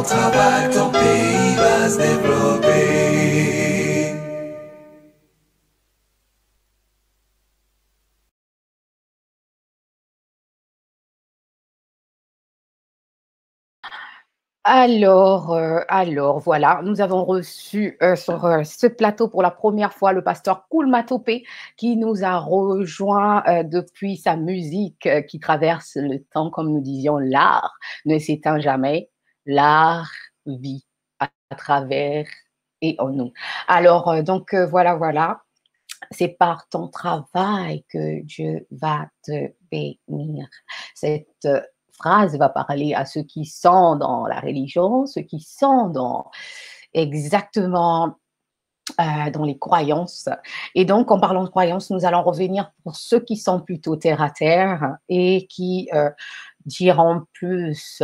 ton travail, ton pays va se développer. Alors, voilà, nous avons reçu sur ce plateau pour la première fois le pasteur Koulma Topé qui nous a rejoint depuis sa musique qui traverse le temps, comme nous disions, l'art ne s'éteint jamais, l'art vit à travers et en nous. Voilà, c'est par ton travail que Dieu va te bénir. Cette phrase va parler à ceux qui sont dans la religion, ceux qui sont dans exactement dans les croyances. Et donc, en parlant de croyances, nous allons revenir pour ceux qui sont plutôt terre à terre et qui diront plus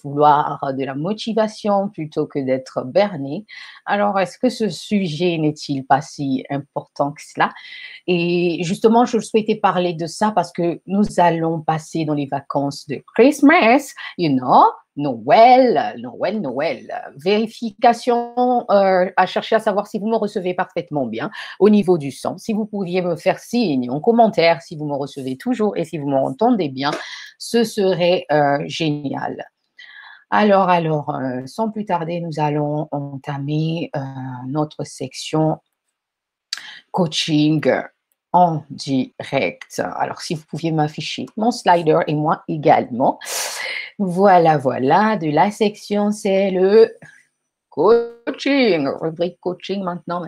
vouloir de la motivation plutôt que d'être bernés. Alors, est-ce que ce sujet n'est-il pas si important que cela? Et justement, je souhaitais parler de ça parce que nous allons passer dans les vacances de Christmas, Noël. Vérification à chercher à savoir si vous me recevez parfaitement bien au niveau du son. Si vous pouviez me faire signe en commentaire si vous me recevez toujours et si vous m'entendez bien, ce serait génial. Sans plus tarder, nous allons entamer notre section coaching en direct. Alors, si vous pouviez m'afficher mon slider et moi également. Voilà, de la section, c'est le coaching, rubrique coaching maintenant.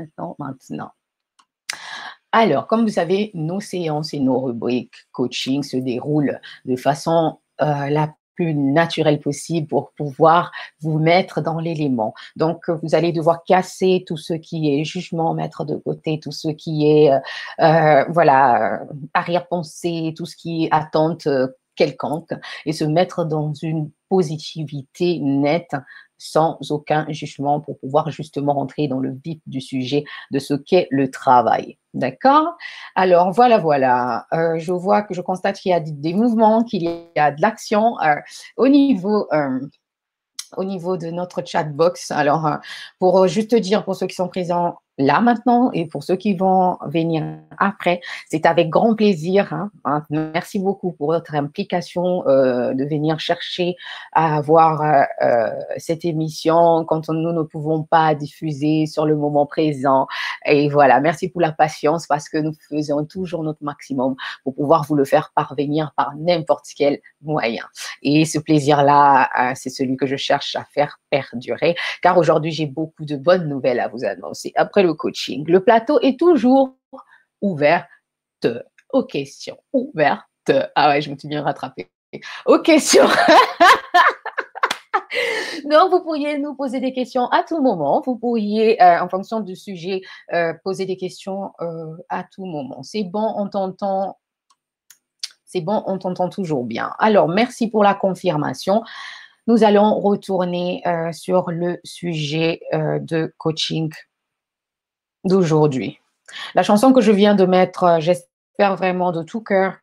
Alors, comme vous savez, nos séances et nos rubriques coaching se déroulent de façon la plus naturelle possible pour pouvoir vous mettre dans l'élément. Donc, vous allez devoir casser tout ce qui est jugement, mettre de côté tout ce qui est, arrière-pensée, tout ce qui est attente quelconque et se mettre dans une positivité nette sans aucun jugement pour pouvoir justement rentrer dans le vif du sujet de ce qu'est le travail. D'accord? Alors voilà. Je constate qu'il y a des mouvements, qu'il y a de l'action au niveau au niveau de notre chat box. Alors, pour juste dire pour ceux qui sont présents là maintenant et pour ceux qui vont venir après, c'est avec grand plaisir. Merci beaucoup pour votre implication de venir chercher à voir cette émission quand nous ne pouvons pas diffuser sur le moment présent. Et voilà, merci pour la patience parce que nous faisons toujours notre maximum pour pouvoir vous le faire parvenir par n'importe quel moyen. Et ce plaisir-là, c'est celui que je cherche à faire perdurer, car aujourd'hui, j'ai beaucoup de bonnes nouvelles à vous annoncer. Après le coaching, le plateau est toujours ouvert aux questions. Ouverte. Ah ouais, je me suis bien rattrapée. Aux questions. Donc, vous pourriez nous poser des questions à tout moment. Vous pourriez, en fonction du sujet, poser des questions à tout moment. C'est bon, on t'entend toujours bien. Alors, merci pour la confirmation. Nous allons retourner sur le sujet de coaching d'aujourd'hui. La chanson que je viens de mettre, j'espère vraiment de tout cœur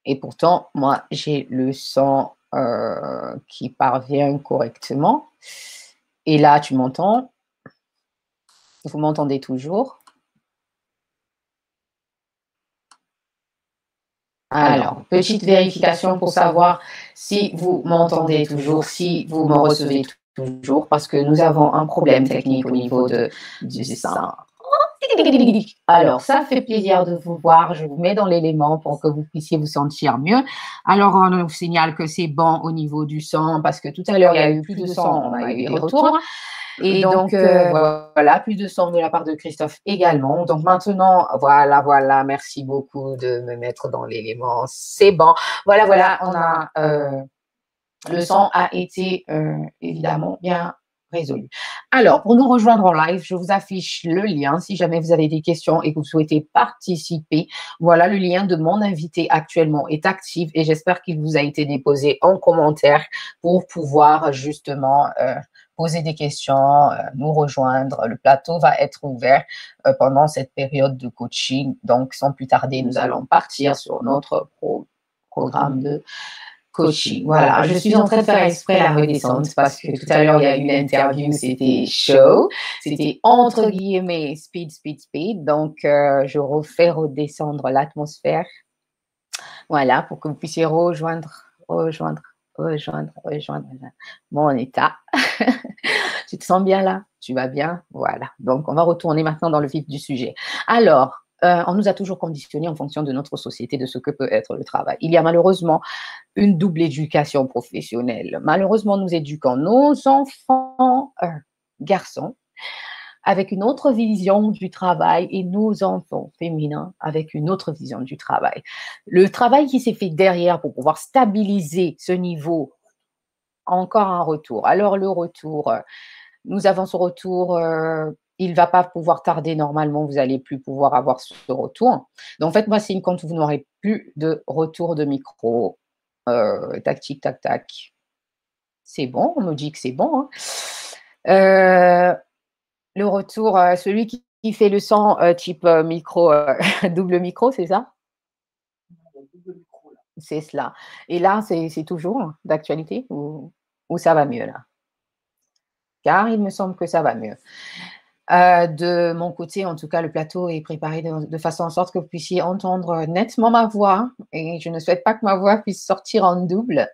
Et pourtant, moi, j'ai le sang qui parvient correctement. Et là, tu m'entends? Vous m'entendez toujours? Alors, petite vérification pour savoir si vous m'entendez toujours, si vous me recevez toujours, parce que nous avons un problème technique au niveau du son. Alors, ça fait plaisir de vous voir. Je vous mets dans l'élément pour que vous puissiez vous sentir mieux. Alors, on nous signale que c'est bon au niveau du son, parce que tout à l'heure, il y a eu plus de son, on a eu des retours. Et donc, voilà, plus de son de la part de Christophe également. Donc maintenant, voilà, merci beaucoup de me mettre dans l'élément. C'est bon. Voilà, on a, le son a été évidemment bien résolu. Alors, pour nous rejoindre en live, je vous affiche le lien si jamais vous avez des questions et que vous souhaitez participer. Voilà, le lien de mon invité actuellement est actif et j'espère qu'il vous a été déposé en commentaire pour pouvoir justement poser des questions, nous rejoindre. Le plateau va être ouvert pendant cette période de coaching. Donc, sans plus tarder, nous allons partir sur notre programme de coaching. Voilà, je suis en train de faire exprès la redescente parce que tout à l'heure, il y a eu l'interview, c'était chaud, c'était entre guillemets speed. Donc, je refais redescendre l'atmosphère. Voilà, pour que vous puissiez rejoindre mon état. Tu te sens bien là? Tu vas bien? Voilà. Donc, on va retourner maintenant dans le vif du sujet. Alors, on nous a toujours conditionnés en fonction de notre société, de ce que peut être le travail. Il y a malheureusement une double éducation professionnelle. Malheureusement, nous éduquons nos enfants garçons avec une autre vision du travail et nos enfants féminins avec une autre vision du travail. Le travail qui s'est fait derrière pour pouvoir stabiliser ce niveau, encore un retour. Alors le retour, nous avons ce retour, il ne va pas pouvoir tarder normalement, vous n'allez plus pouvoir avoir ce retour. Donc en fait, moi, c'est quand vous n'aurez plus de retour de micro. Tac, tic, tac, tac. C'est bon, on me dit que c'est bon. Hein. Le retour, celui qui fait le son type micro, double micro, c'est ça? C'est cela. Et là, c'est toujours d'actualité ou ça va mieux là? Car il me semble que ça va mieux. De mon côté, en tout cas, le plateau est préparé de façon à sorte que vous puissiez entendre nettement ma voix et je ne souhaite pas que ma voix puisse sortir en double.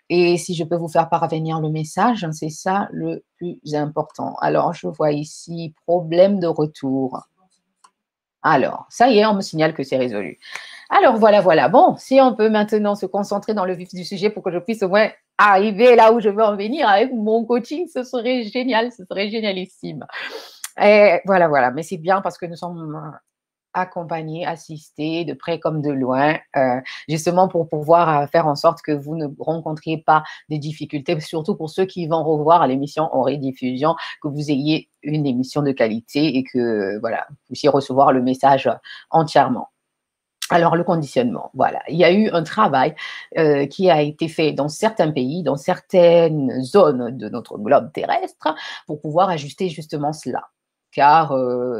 Et si je peux vous faire parvenir le message, c'est ça le plus important. Alors, je vois ici problème de retour. Alors, ça y est, on me signale que c'est résolu. Alors, voilà. Bon, si on peut maintenant se concentrer dans le vif du sujet pour que je puisse au moins arriver là où je veux en venir avec mon coaching, ce serait génial, ce serait génialissime. Et voilà. Mais c'est bien parce que nous sommes accompagnés, assistés de près comme de loin, justement pour pouvoir faire en sorte que vous ne rencontriez pas des difficultés, surtout pour ceux qui vont revoir l'émission en rediffusion, que vous ayez une émission de qualité et que voilà, vous puissiez recevoir le message entièrement. Alors, le conditionnement, voilà. Il y a eu un travail qui a été fait dans certains pays, dans certaines zones de notre globe terrestre, pour pouvoir ajuster justement cela. Car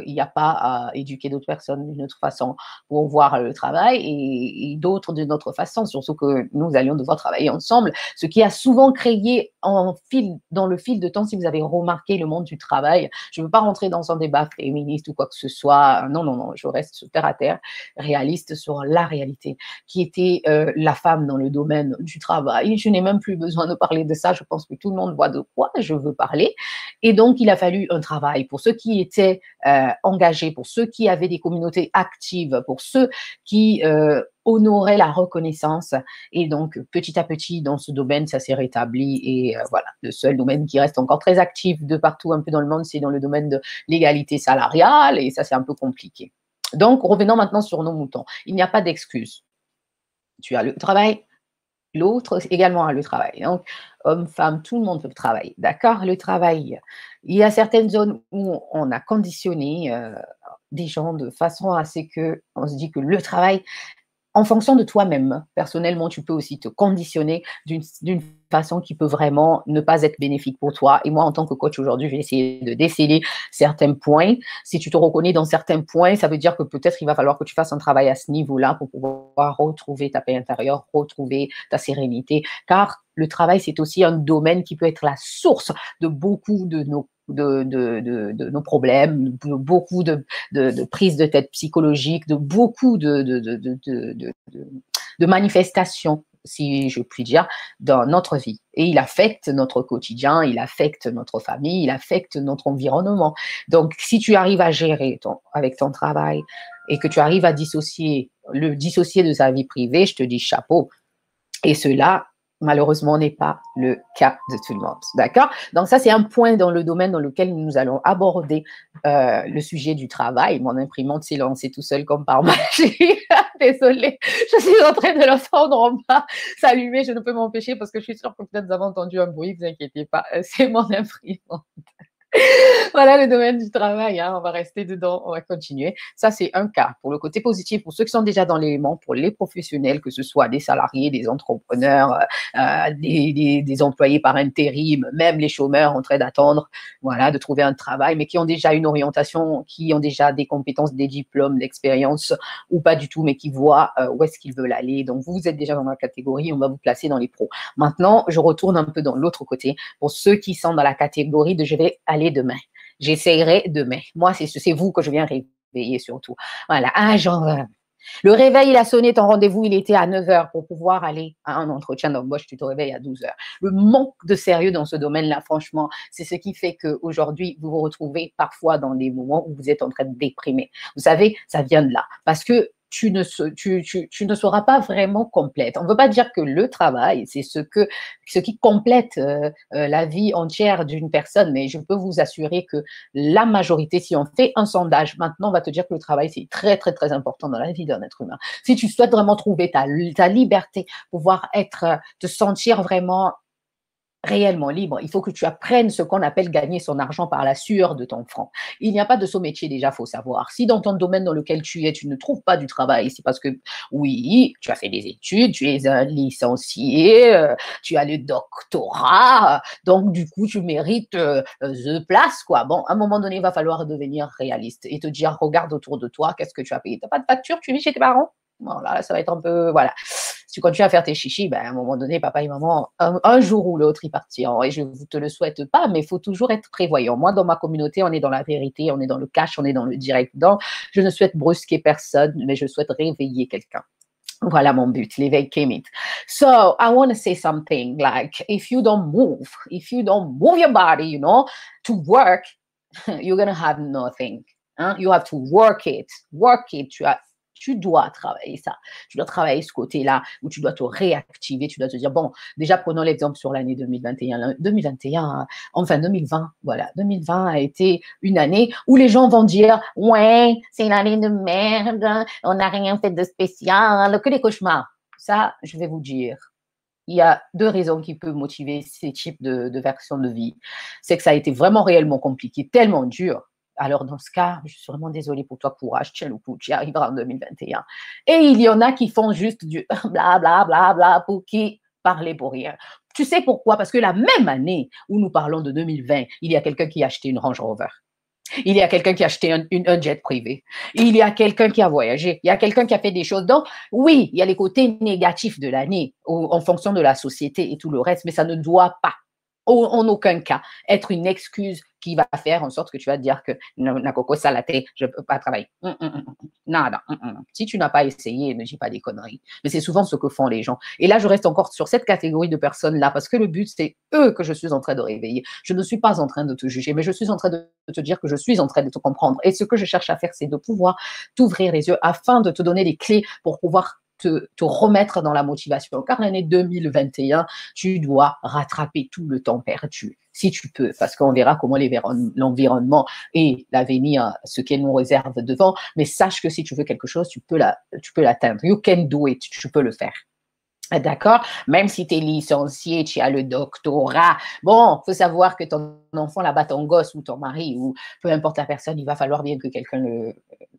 il n'y a pas à éduquer d'autres personnes d'une autre façon pour voir le travail et d'autres d'une autre façon, surtout que nous allions devoir travailler ensemble, ce qui a souvent créé dans le fil de temps, si vous avez remarqué le monde du travail. Je ne veux pas rentrer dans un débat féministe ou quoi que ce soit. Non, je reste terre à terre, réaliste sur la réalité, qui était la femme dans le domaine du travail. Je n'ai même plus besoin de parler de ça. Je pense que tout le monde voit de quoi je veux parler. Et donc, il a fallu un travail pour ceux qui étaient engagés, pour ceux qui avaient des communautés actives, pour ceux qui honoraient la reconnaissance. Et donc, petit à petit, dans ce domaine, ça s'est rétabli. Et voilà, le seul domaine qui reste encore très actif de partout un peu dans le monde, c'est dans le domaine de l'égalité salariale. Et ça, c'est un peu compliqué. Donc, revenons maintenant sur nos moutons. Il n'y a pas d'excuse. Tu as le travail, l'autre également a le travail. Donc, homme, femme, tout le monde peut travailler. D'accord? Le travail. Il y a certaines zones où on a conditionné des gens de façon à ce qu'on se dit que le travail, en fonction de toi-même. Personnellement, tu peux aussi te conditionner d'une façon qui peut vraiment ne pas être bénéfique pour toi. Et moi, en tant que coach aujourd'hui, je vais essayer de déceler certains points. Si tu te reconnais dans certains points, ça veut dire que peut-être il va falloir que tu fasses un travail à ce niveau-là pour pouvoir retrouver ta paix intérieure, retrouver ta sérénité. Car le travail, c'est aussi un domaine qui peut être la source de beaucoup de nos problèmes, de beaucoup de prises de tête psychologiques, de beaucoup de manifestations, si je puis dire, dans notre vie. Et il affecte notre quotidien, il affecte notre famille, il affecte notre environnement. Donc, si tu arrives à gérer avec ton travail et que tu arrives à dissocier de sa vie privée, je te dis chapeau. Et cela, malheureusement, n'est pas le cas de tout le monde. D'accord? Donc, ça, c'est un point dans le domaine dans lequel nous allons aborder le sujet du travail. Mon imprimante s'est lancée tout seul comme par magie. Désolée, je suis en train de l'entendre en bas s'allumer. Je ne peux m'empêcher parce que je suis sûre que peut-être vous avez entendu un bruit. Ne vous inquiétez pas, c'est mon imprimante. Voilà le domaine du travail, hein, on va rester dedans, on va continuer. Ça, c'est un cas. Pour le côté positif, pour ceux qui sont déjà dans l'élément, pour les professionnels, que ce soit des salariés, des entrepreneurs, des employés par intérim, même les chômeurs en train d'attendre, voilà, de trouver un travail, mais qui ont déjà une orientation, qui ont déjà des compétences, des diplômes, l'expérience, ou pas du tout, mais qui voient où est-ce qu'ils veulent aller. Donc, vous êtes déjà dans la catégorie, on va vous placer dans les pros. Maintenant, je retourne un peu dans l'autre côté. Pour ceux qui sont dans la catégorie de je vais aller demain. J'essaierai demain. Moi, c'est vous que je viens réveiller surtout. Voilà. Le réveil, il a sonné, ton rendez-vous, il était à 9h pour pouvoir aller à un entretien d'embauche, tu te réveilles à 12h. Le manque de sérieux dans ce domaine-là, franchement, c'est ce qui fait qu'aujourd'hui, vous vous retrouvez parfois dans des moments où vous êtes en train de déprimer. Vous savez, ça vient de là. Parce que tu ne seras pas vraiment complète. On ne veut pas dire que le travail, c'est ce qui complète la vie entière d'une personne, mais je peux vous assurer que la majorité, si on fait un sondage, maintenant, on va te dire que le travail, c'est très, très, très important dans la vie d'un être humain. Si tu souhaites vraiment trouver ta liberté, pouvoir te sentir vraiment réellement libre, il faut que tu apprennes ce qu'on appelle gagner son argent par la sueur de ton front. Il n'y a pas de saut métier déjà, faut savoir. Si dans ton domaine dans lequel tu es, tu ne trouves pas du travail, c'est parce que oui, tu as fait des études, tu es un licencié, tu as le doctorat, donc du coup tu mérites the place, quoi. Bon, à un moment donné, il va falloir devenir réaliste et te dire, regarde autour de toi, qu'est-ce que tu as payé? Tu n'as pas de facture, tu vis chez tes parents? Voilà, ça va être un peu, voilà. Si tu continues à faire tes chichis, ben, à un moment donné, papa et maman, un jour ou l'autre, ils partiront. Et je ne te le souhaite pas, mais il faut toujours être prévoyant. Moi, dans ma communauté, on est dans la vérité, on est dans le cash, on est dans le direct. Donc, je ne souhaite brusquer personne, mais je souhaite réveiller quelqu'un. Voilà mon but, l'éveil kémite. So, I want to say something like, if you don't move your body, to work, you're going to have nothing. Hein? You have to work it. Tu dois travailler ça. Tu dois travailler ce côté-là où tu dois te réactiver. Tu dois te dire, bon, déjà prenons l'exemple sur l'année 2021. 2021, enfin 2020, voilà. 2020 a été une année où les gens vont dire, ouais, c'est une année de merde, on n'a rien fait de spécial, que des cauchemars. Ça, je vais vous dire. Il y a deux raisons qui peuvent motiver ces types de versions de vie. C'est que ça a été vraiment réellement compliqué, tellement dur. Alors, dans ce cas, je suis vraiment désolée pour toi, courage, tiens le coup, tu y arriveras en 2021. Et il y en a qui font juste du bla bla bla bla pour qui parler pour rien. Tu sais pourquoi? Parce que la même année où nous parlons de 2020, il y a quelqu'un qui a acheté une Range Rover. Il y a quelqu'un qui a acheté un jet privé. Il y a quelqu'un qui a voyagé. Il y a quelqu'un qui a fait des choses. Donc, oui, il y a les côtés négatifs de l'année en fonction de la société et tout le reste, mais ça ne doit pas, en aucun cas, être une excuse qui va faire en sorte que tu vas te dire que Nakoko Salaté, je ne peux pas travailler. Nada. Si tu n'as pas essayé, ne dis pas des conneries. Mais c'est souvent ce que font les gens. Et là, je reste encore sur cette catégorie de personnes-là parce que le but, c'est eux que je suis en train de réveiller. Je ne suis pas en train de te juger, mais je suis en train de te dire que je suis en train de te comprendre. Et ce que je cherche à faire, c'est de pouvoir t'ouvrir les yeux afin de te donner les clés pour pouvoir te remettre dans la motivation. Car l'année 2021, tu dois rattraper tout le temps perdu, si tu peux, parce qu'on verra comment l'environnement et l'avenir, ce qu'elle nous réserve devant. Mais sache que si tu veux quelque chose, tu peux l'atteindre. You can do it, tu peux le faire. D'accord? Même si tu es licencié, tu as le doctorat. Bon, il faut savoir que ton enfant là-bas, ton gosse ou ton mari ou peu importe la personne, il va falloir bien que quelqu'un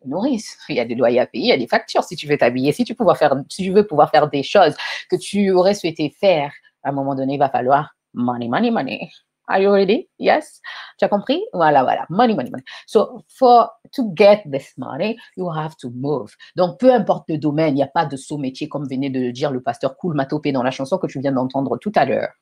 nourrissent. Il y a des loyers à payer, il y a des factures. Si tu veux t'habiller, si tu veux pouvoir faire des choses que tu aurais souhaité faire, à un moment donné, il va falloir money, money, money. Are you ready? Yes? Tu as compris? Voilà, voilà. Money, money, money. So, to get this money, you have to move. Donc, peu importe le domaine, il n'y a pas de saut métier, comme venait de le dire le pasteur Kool Matopé dans la chanson que tu viens d'entendre tout à l'heure.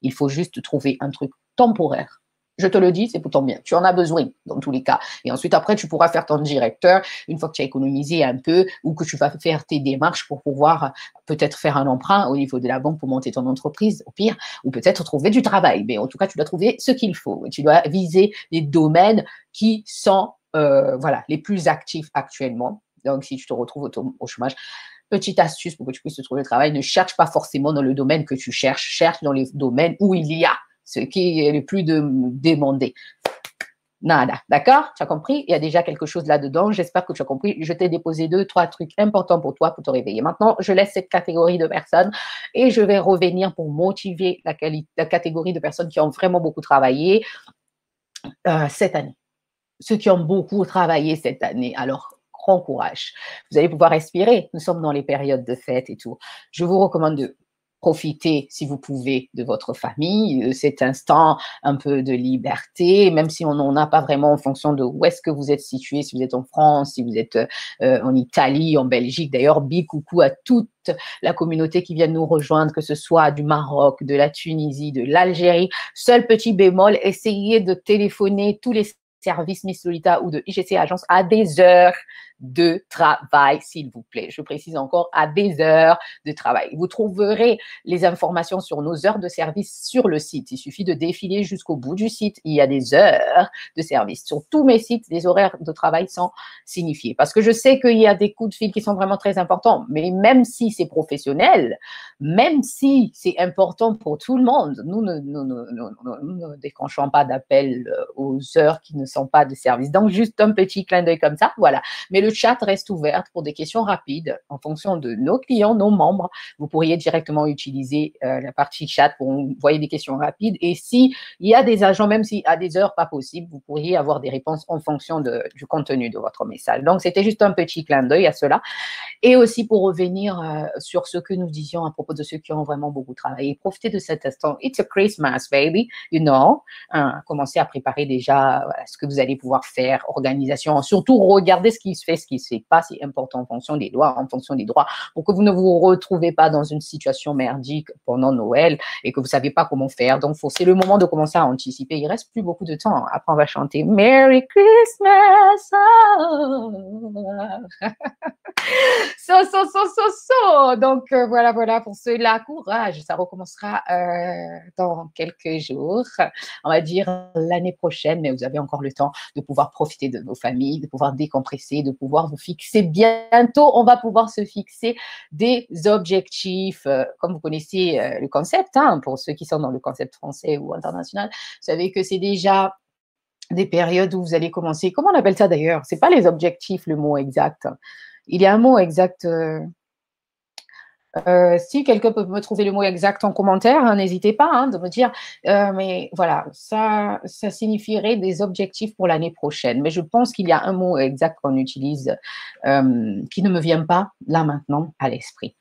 Il faut juste trouver un truc temporaire. Je te le dis, c'est pour ton bien. Tu en as besoin dans tous les cas. Et ensuite, après, tu pourras faire ton directeur une fois que tu as économisé un peu ou que tu vas faire tes démarches pour pouvoir peut-être faire un emprunt au niveau de la banque pour monter ton entreprise, au pire, ou peut-être trouver du travail. Mais en tout cas, tu dois trouver ce qu'il faut. Tu dois viser les domaines qui sont voilà, les plus actifs actuellement. Donc, si tu te retrouves au chômage, petite astuce pour que tu puisses trouver le travail, ne cherche pas forcément dans le domaine que tu cherches, cherche dans les domaines où il y a ce qui est le plus demandé. Nada, d'accord? Tu as compris? Il y a déjà quelque chose là-dedans. J'espère que tu as compris. Je t'ai déposé 2-3 trucs importants pour toi, pour te réveiller. Maintenant, je laisse cette catégorie de personnes et je vais revenir pour motiver la catégorie de personnes qui ont vraiment beaucoup travaillé cette année. Ceux qui ont beaucoup travaillé cette année. Alors, grand courage. Vous allez pouvoir respirer. Nous sommes dans les périodes de fête et tout. Je vous recommande de profiter, si vous pouvez, de votre famille, cet instant un peu de liberté, même si on n'en a pas vraiment en fonction de où est-ce que vous êtes situé, si vous êtes en France, si vous êtes en Italie, en Belgique. D'ailleurs, big coucou à toute la communauté qui vient de nous rejoindre, que ce soit du Maroc, de la Tunisie, de l'Algérie. Seul petit bémol, essayez de téléphoner tous les services Miss Lolita ou de IGC Agence à des heures de travail, s'il vous plaît. Je précise encore, à des heures de travail. Vous trouverez les informations sur nos heures de service sur le site. Il suffit de défiler jusqu'au bout du site. Il y a des heures de service. Sur tous mes sites, les horaires de travail sont signifiés. Parce que je sais qu'il y a des coups de fil qui sont vraiment très importants, mais même si c'est professionnel, même si c'est important pour tout le monde, nous ne déclenchons pas d'appel aux heures qui ne sont pas de service. Donc, juste un petit clin d'œil comme ça, voilà. Mais le chat reste ouvert pour des questions rapides en fonction de nos clients, nos membres. Vous pourriez directement utiliser la partie chat pour envoyer des questions rapides. Et s'il y a des agents, même si à des heures pas possible, vous pourriez avoir des réponses en fonction du contenu de votre message. Donc, c'était juste un petit clin d'œil à cela. Et aussi pour revenir sur ce que nous disions à propos de ceux qui ont vraiment beaucoup travaillé. Profitez de cet instant. It's a Christmas, baby, you know. Commencez à préparer déjà voilà, ce que vous allez pouvoir faire, organisation. Surtout, regardez ce qui se fait, ce qui ne se fait pas. C'est important en fonction des lois, en fonction des droits, pour que vous ne vous retrouvez pas dans une situation merdique pendant Noël et que vous ne savez pas comment faire. Donc, c'est le moment de commencer à anticiper. Il ne reste plus beaucoup de temps. Après, on va chanter Merry Christmas. Oh. Donc, voilà, pour ceux-là, courage. Ça recommencera dans quelques jours. On va dire l'année prochaine, mais vous avez encore le temps de pouvoir profiter de vos familles, de pouvoir décompresser, de pouvoir vous fixer. Bientôt, on va pouvoir se fixer des objectifs. Comme vous connaissez le concept, hein, pour ceux qui sont dans le concept français ou international, vous savez que c'est déjà des périodes où vous allez commencer. Comment on appelle ça d'ailleurs? C'est pas les objectifs, le mot exact. Il y a un mot exact. Si quelqu'un peut me trouver le mot exact en commentaire, hein, n'hésitez pas hein, de me dire. Mais voilà, ça signifierait des objectifs pour l'année prochaine. Mais je pense qu'il y a un mot exact qu'on utilise qui ne me vient pas là maintenant à l'esprit.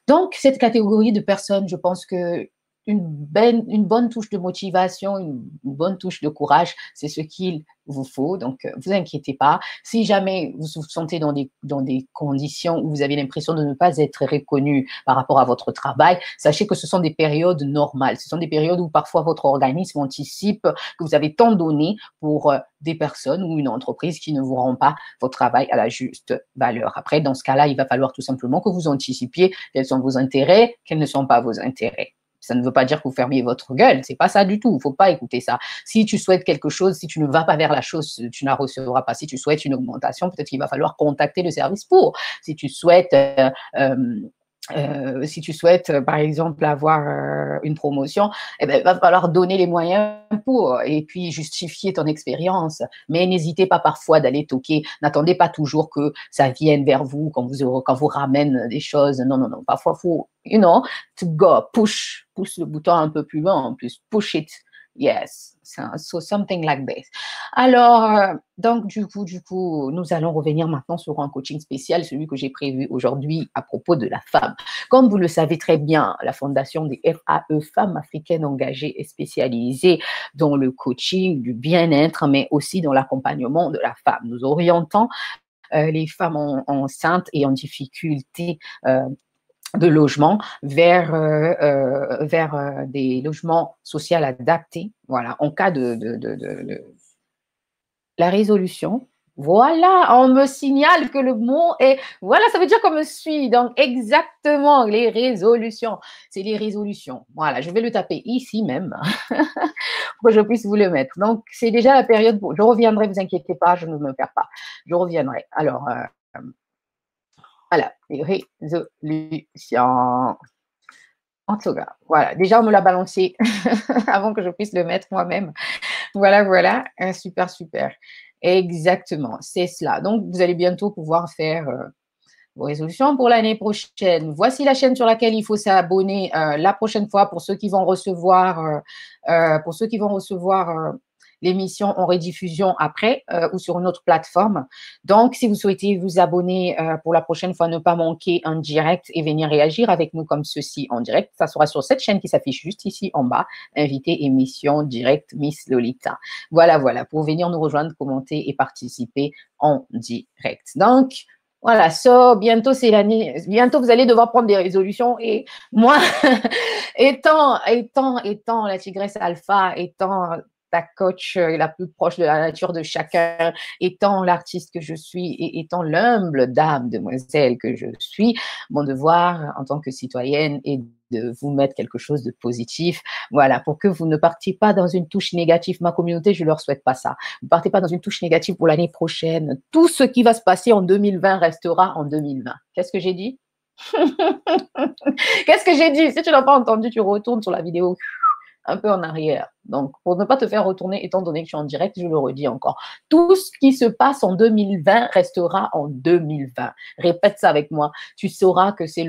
Donc, cette catégorie de personnes, je pense que une bonne touche de motivation, une bonne touche de courage, c'est ce qu'il vous faut. Donc, vous inquiétez pas. Si jamais vous vous sentez dans des conditions où vous avez l'impression de ne pas être reconnu par rapport à votre travail, sachez que ce sont des périodes normales. Ce sont des périodes où parfois votre organisme anticipe que vous avez tant donné pour des personnes ou une entreprise qui ne vous rend pas votre travail à la juste valeur. Après, dans ce cas-là, il va falloir tout simplement que vous anticipiez quels sont vos intérêts, quels ne sont pas vos intérêts. Ça ne veut pas dire que vous fermiez votre gueule, c'est pas ça du tout, il ne faut pas écouter ça. Si tu souhaites quelque chose, si tu ne vas pas vers la chose, tu ne la recevras pas. Si tu souhaites une augmentation, peut-être qu'il va falloir contacter le service pour. Si tu souhaites par exemple, avoir une promotion, eh ben, il va falloir donner les moyens pour et puis justifier ton expérience. Mais n'hésitez pas parfois d'aller toquer. N'attendez pas toujours que ça vienne vers vous quand vous ramène des choses. Non. Parfois, il faut, to go, push le bouton un peu plus loin en plus. Push it. Yes, so something like this. Alors, donc, du coup, nous allons revenir maintenant sur un coaching spécial, celui que j'ai prévu aujourd'hui à propos de la femme. Comme vous le savez très bien, la fondation des FAE, Femmes africaines engagées, est spécialisée dans le coaching du bien-être, mais aussi dans l'accompagnement de la femme. Nous orientons les femmes enceintes et en difficulté de logement vers des logements sociaux adaptés, voilà, en cas de la résolution. Voilà, on me signale que le mot est, voilà, ça veut dire qu'on me suit, donc exactement, les résolutions, c'est les résolutions, voilà, je vais le taper ici même, pour que je puisse vous le mettre, donc c'est déjà la période, je reviendrai, vous inquiétez pas, je ne me perds pas, je reviendrai, alors, voilà, les résolutions. En tout cas, voilà. Déjà, on me l'a balancé avant que je puisse le mettre moi-même. Voilà, voilà. Super, super. Exactement, c'est cela. Donc, vous allez bientôt pouvoir faire vos résolutions pour l'année prochaine. Voici la chaîne sur laquelle il faut s'abonner la prochaine fois pour ceux qui vont recevoir, l'émission en rediffusion après ou sur une autre plateforme. Donc, si vous souhaitez vous abonner pour la prochaine fois, ne pas manquer un direct et venir réagir avec nous comme ceci en direct, ça sera sur cette chaîne qui s'affiche juste ici en bas, invité émission direct Miss Lolita. Voilà, voilà, pour venir nous rejoindre, commenter et participer en direct. Donc, voilà, bientôt c'est l'année, bientôt vous allez devoir prendre des résolutions et moi, étant la tigresse alpha, étant ta coach la plus proche de la nature de chacun, étant l'artiste que je suis et étant l'humble dame, demoiselle que je suis, mon devoir en tant que citoyenne est de vous mettre quelque chose de positif, voilà, pour que vous ne partiez pas dans une touche négative. Ma communauté, je ne leur souhaite pas ça. Vous ne partez pas dans une touche négative pour l'année prochaine. Tout ce qui va se passer en 2020 restera en 2020. Qu'est-ce que j'ai dit? Qu'est-ce que j'ai dit? Si tu n'as pas entendu, tu retournes sur la vidéo un peu en arrière. Donc, pour ne pas te faire retourner, étant donné que tu es en direct, je le redis encore. Tout ce qui se passe en 2020 restera en 2020. Répète ça avec moi. Tu sauras que c'est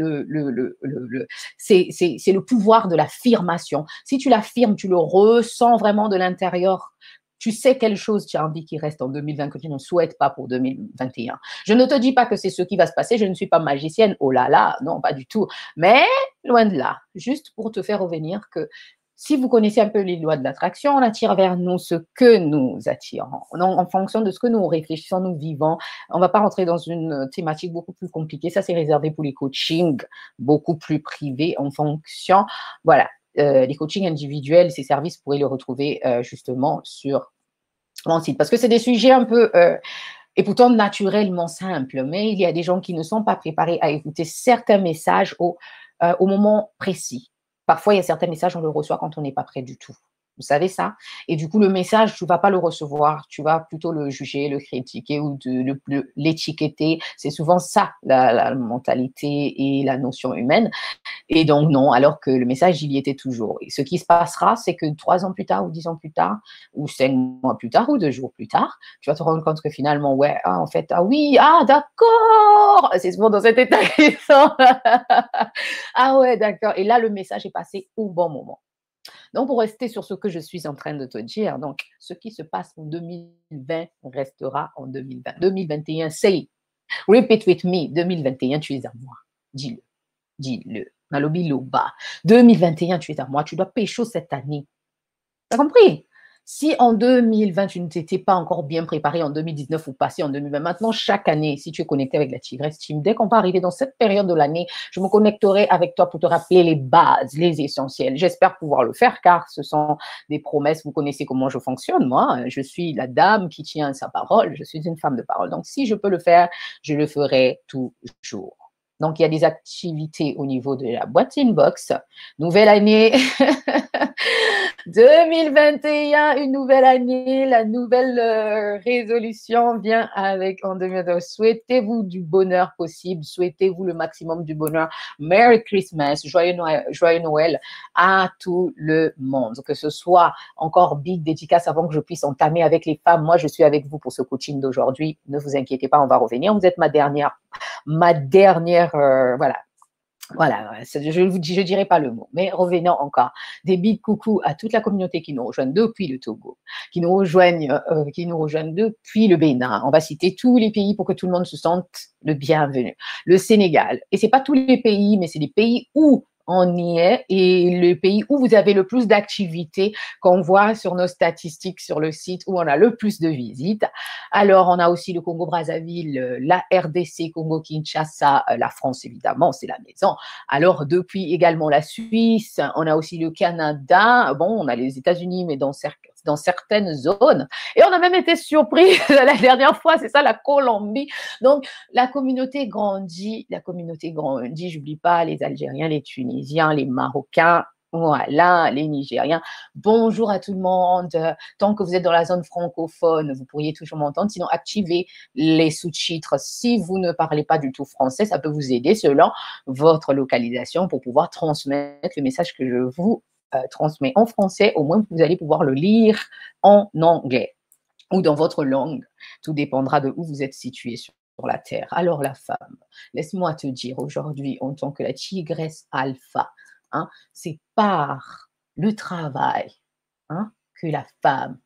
c'est le pouvoir de l'affirmation. Si tu l'affirmes, tu le ressens vraiment de l'intérieur. Tu sais quelle chose tu as envie qui reste en 2020 que tu ne souhaites pas pour 2021. Je ne te dis pas que c'est ce qui va se passer. Je ne suis pas magicienne. Oh là là, non, pas du tout. Mais loin de là. Juste pour te faire revenir que si vous connaissez un peu les lois de l'attraction, on attire vers nous ce que nous attirons. En fonction de ce que nous réfléchissons, nous vivons. On ne va pas rentrer dans une thématique beaucoup plus compliquée. Ça, c'est réservé pour les coachings beaucoup plus privés en fonction. Voilà, les coachings individuels, ces services, vous pourrez les retrouver justement sur mon site. Parce que c'est des sujets un peu... et pourtant naturellement simples. Mais il y a des gens qui ne sont pas préparés à écouter certains messages au moment précis. Parfois, il y a certains messages, on le reçoit quand on n'est pas prêt du tout. Vous savez ça? Et du coup, le message, tu ne vas pas le recevoir, tu vas plutôt le juger, le critiquer ou l'étiqueter. C'est souvent ça, la mentalité et la notion humaine. Et donc, non, alors que le message, il y était toujours. Et ce qui se passera, c'est que 3 ans plus tard, ou 10 ans plus tard, ou 5 mois plus tard, ou 2 jours plus tard, tu vas te rendre compte que finalement, ouais, en fait, ah oui, ah d'accord, c'est souvent dans cet état qu'ils sont. Ah ouais, d'accord. Et là, le message est passé au bon moment. Donc, pour rester sur ce que je suis en train de te dire, donc, ce qui se passe en 2020 restera en 2020. 2021, say, repeat with me, 2021, tu es à moi. Dis-le, dis-le. Nalobi Loba. 2021, tu es à moi. Tu dois pécho cette année. T'as compris? Si en 2020, tu ne t'étais pas encore bien préparé en 2019 ou passé en 2020, maintenant, chaque année, si tu es connecté avec la Tigresse Team, dès qu'on va arriver dans cette période de l'année, je me connecterai avec toi pour te rappeler les bases, les essentiels. J'espère pouvoir le faire car ce sont des promesses. Vous connaissez comment je fonctionne, moi. Je suis la dame qui tient sa parole. Je suis une femme de parole. Donc, si je peux le faire, je le ferai toujours. Donc, il y a des activités au niveau de la boîte inbox. Nouvelle année 2021, une nouvelle année. La nouvelle résolution vient avec en 2022. Souhaitez-vous du bonheur possible. Souhaitez-vous le maximum du bonheur. Merry Christmas, joyeux Noël à tout le monde. Que ce soit encore big dédicace avant que je puisse entamer avec les femmes. Moi, je suis avec vous pour ce coaching d'aujourd'hui. Ne vous inquiétez pas, on va revenir. Vous êtes ma dernière voilà, Voilà, je dirais pas le mot, mais revenons encore. Des big coucou à toute la communauté qui nous rejoignent depuis le Togo, qui nous rejoignent depuis le Bénin. On va citer tous les pays pour que tout le monde se sente le bienvenu. Le Sénégal, et c'est pas tous les pays, mais c'est les pays où on y est et le pays où vous avez le plus d'activités qu'on voit sur nos statistiques sur le site où on a le plus de visites. Alors, on a aussi le Congo-Brazzaville, la RDC, Congo-Kinshasa, la France, évidemment, c'est la maison. Alors, depuis également la Suisse, on a aussi le Canada. Bon, on a les États-Unis, mais dans certaines zones. Et on a même été surpris la dernière fois, c'est ça, la Colombie. Donc, la communauté grandit. J'oublie pas les Algériens, les Tunisiens, les Marocains. Voilà, les Nigériens. Bonjour à tout le monde. Tant que vous êtes dans la zone francophone, vous pourriez toujours m'entendre. Sinon, activez les sous-titres. Si vous ne parlez pas du tout français, ça peut vous aider selon votre localisation pour pouvoir transmettre le message que je vous transmets en français. Au moins, vous allez pouvoir le lire en anglais ou dans votre langue. Tout dépendra de où vous êtes situé sur la Terre. Alors, la femme, laisse-moi te dire aujourd'hui, en tant que la tigresse alpha, hein, c'est par le travail, hein, que la femme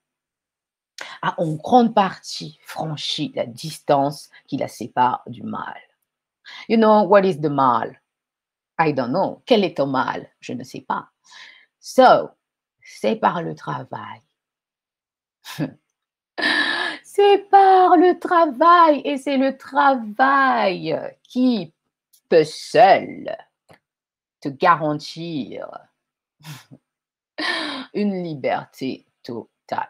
a en grande partie franchi la distance qui la sépare du mâle. You know, what is the mâle? I don't know. Quel est ton mâle? Je ne sais pas. So, c'est par le travail. C'est par le travail et c'est le travail qui peut seul te garantir une liberté totale.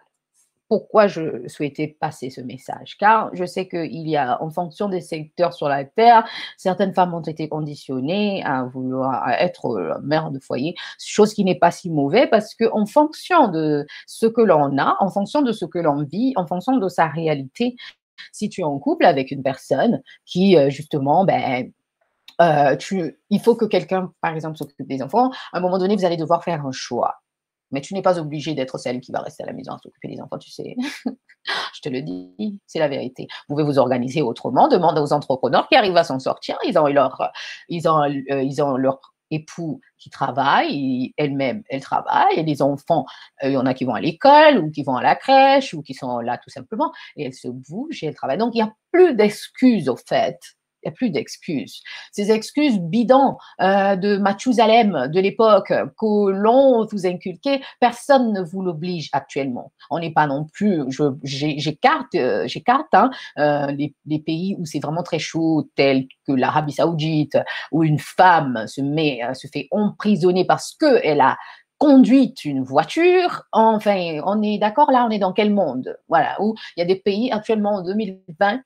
Pourquoi je souhaitais passer ce message? Car je sais qu'il y a, en fonction des secteurs sur la Terre, certaines femmes ont été conditionnées à vouloir être mère de foyer, chose qui n'est pas si mauvais parce qu'en fonction de ce que l'on a, en fonction de ce que l'on vit, en fonction de sa réalité, si tu es en couple avec une personne qui, justement, il faut que quelqu'un, par exemple, s'occupe des enfants, à un moment donné, vous allez devoir faire un choix. Mais tu n'es pas obligé d'être celle qui va rester à la maison à s'occuper des enfants, tu sais. Je te le dis, c'est la vérité. Vous pouvez vous organiser autrement, demandez aux entrepreneurs qui arrivent à s'en sortir. Ils ont leur époux qui travaille, elle-même, elle travaille, et les enfants, il y en a qui vont à l'école ou qui vont à la crèche ou qui sont là tout simplement, et elles se bougent et elles travaillent. Donc, il n'y a plus d'excuses, au fait. Il n'y a plus d'excuses. Ces excuses bidons de Mathusalem de l'époque que l'on vous inculquait, personne ne vous l'oblige actuellement. On n'est pas non plus, j'écarte hein, les pays où c'est vraiment très chaud, tels que l'Arabie Saoudite, où une femme se fait emprisonner parce qu'elle a conduit une voiture. Enfin, on est d'accord là, on est dans quel monde? Voilà, où il y a des pays actuellement en 2020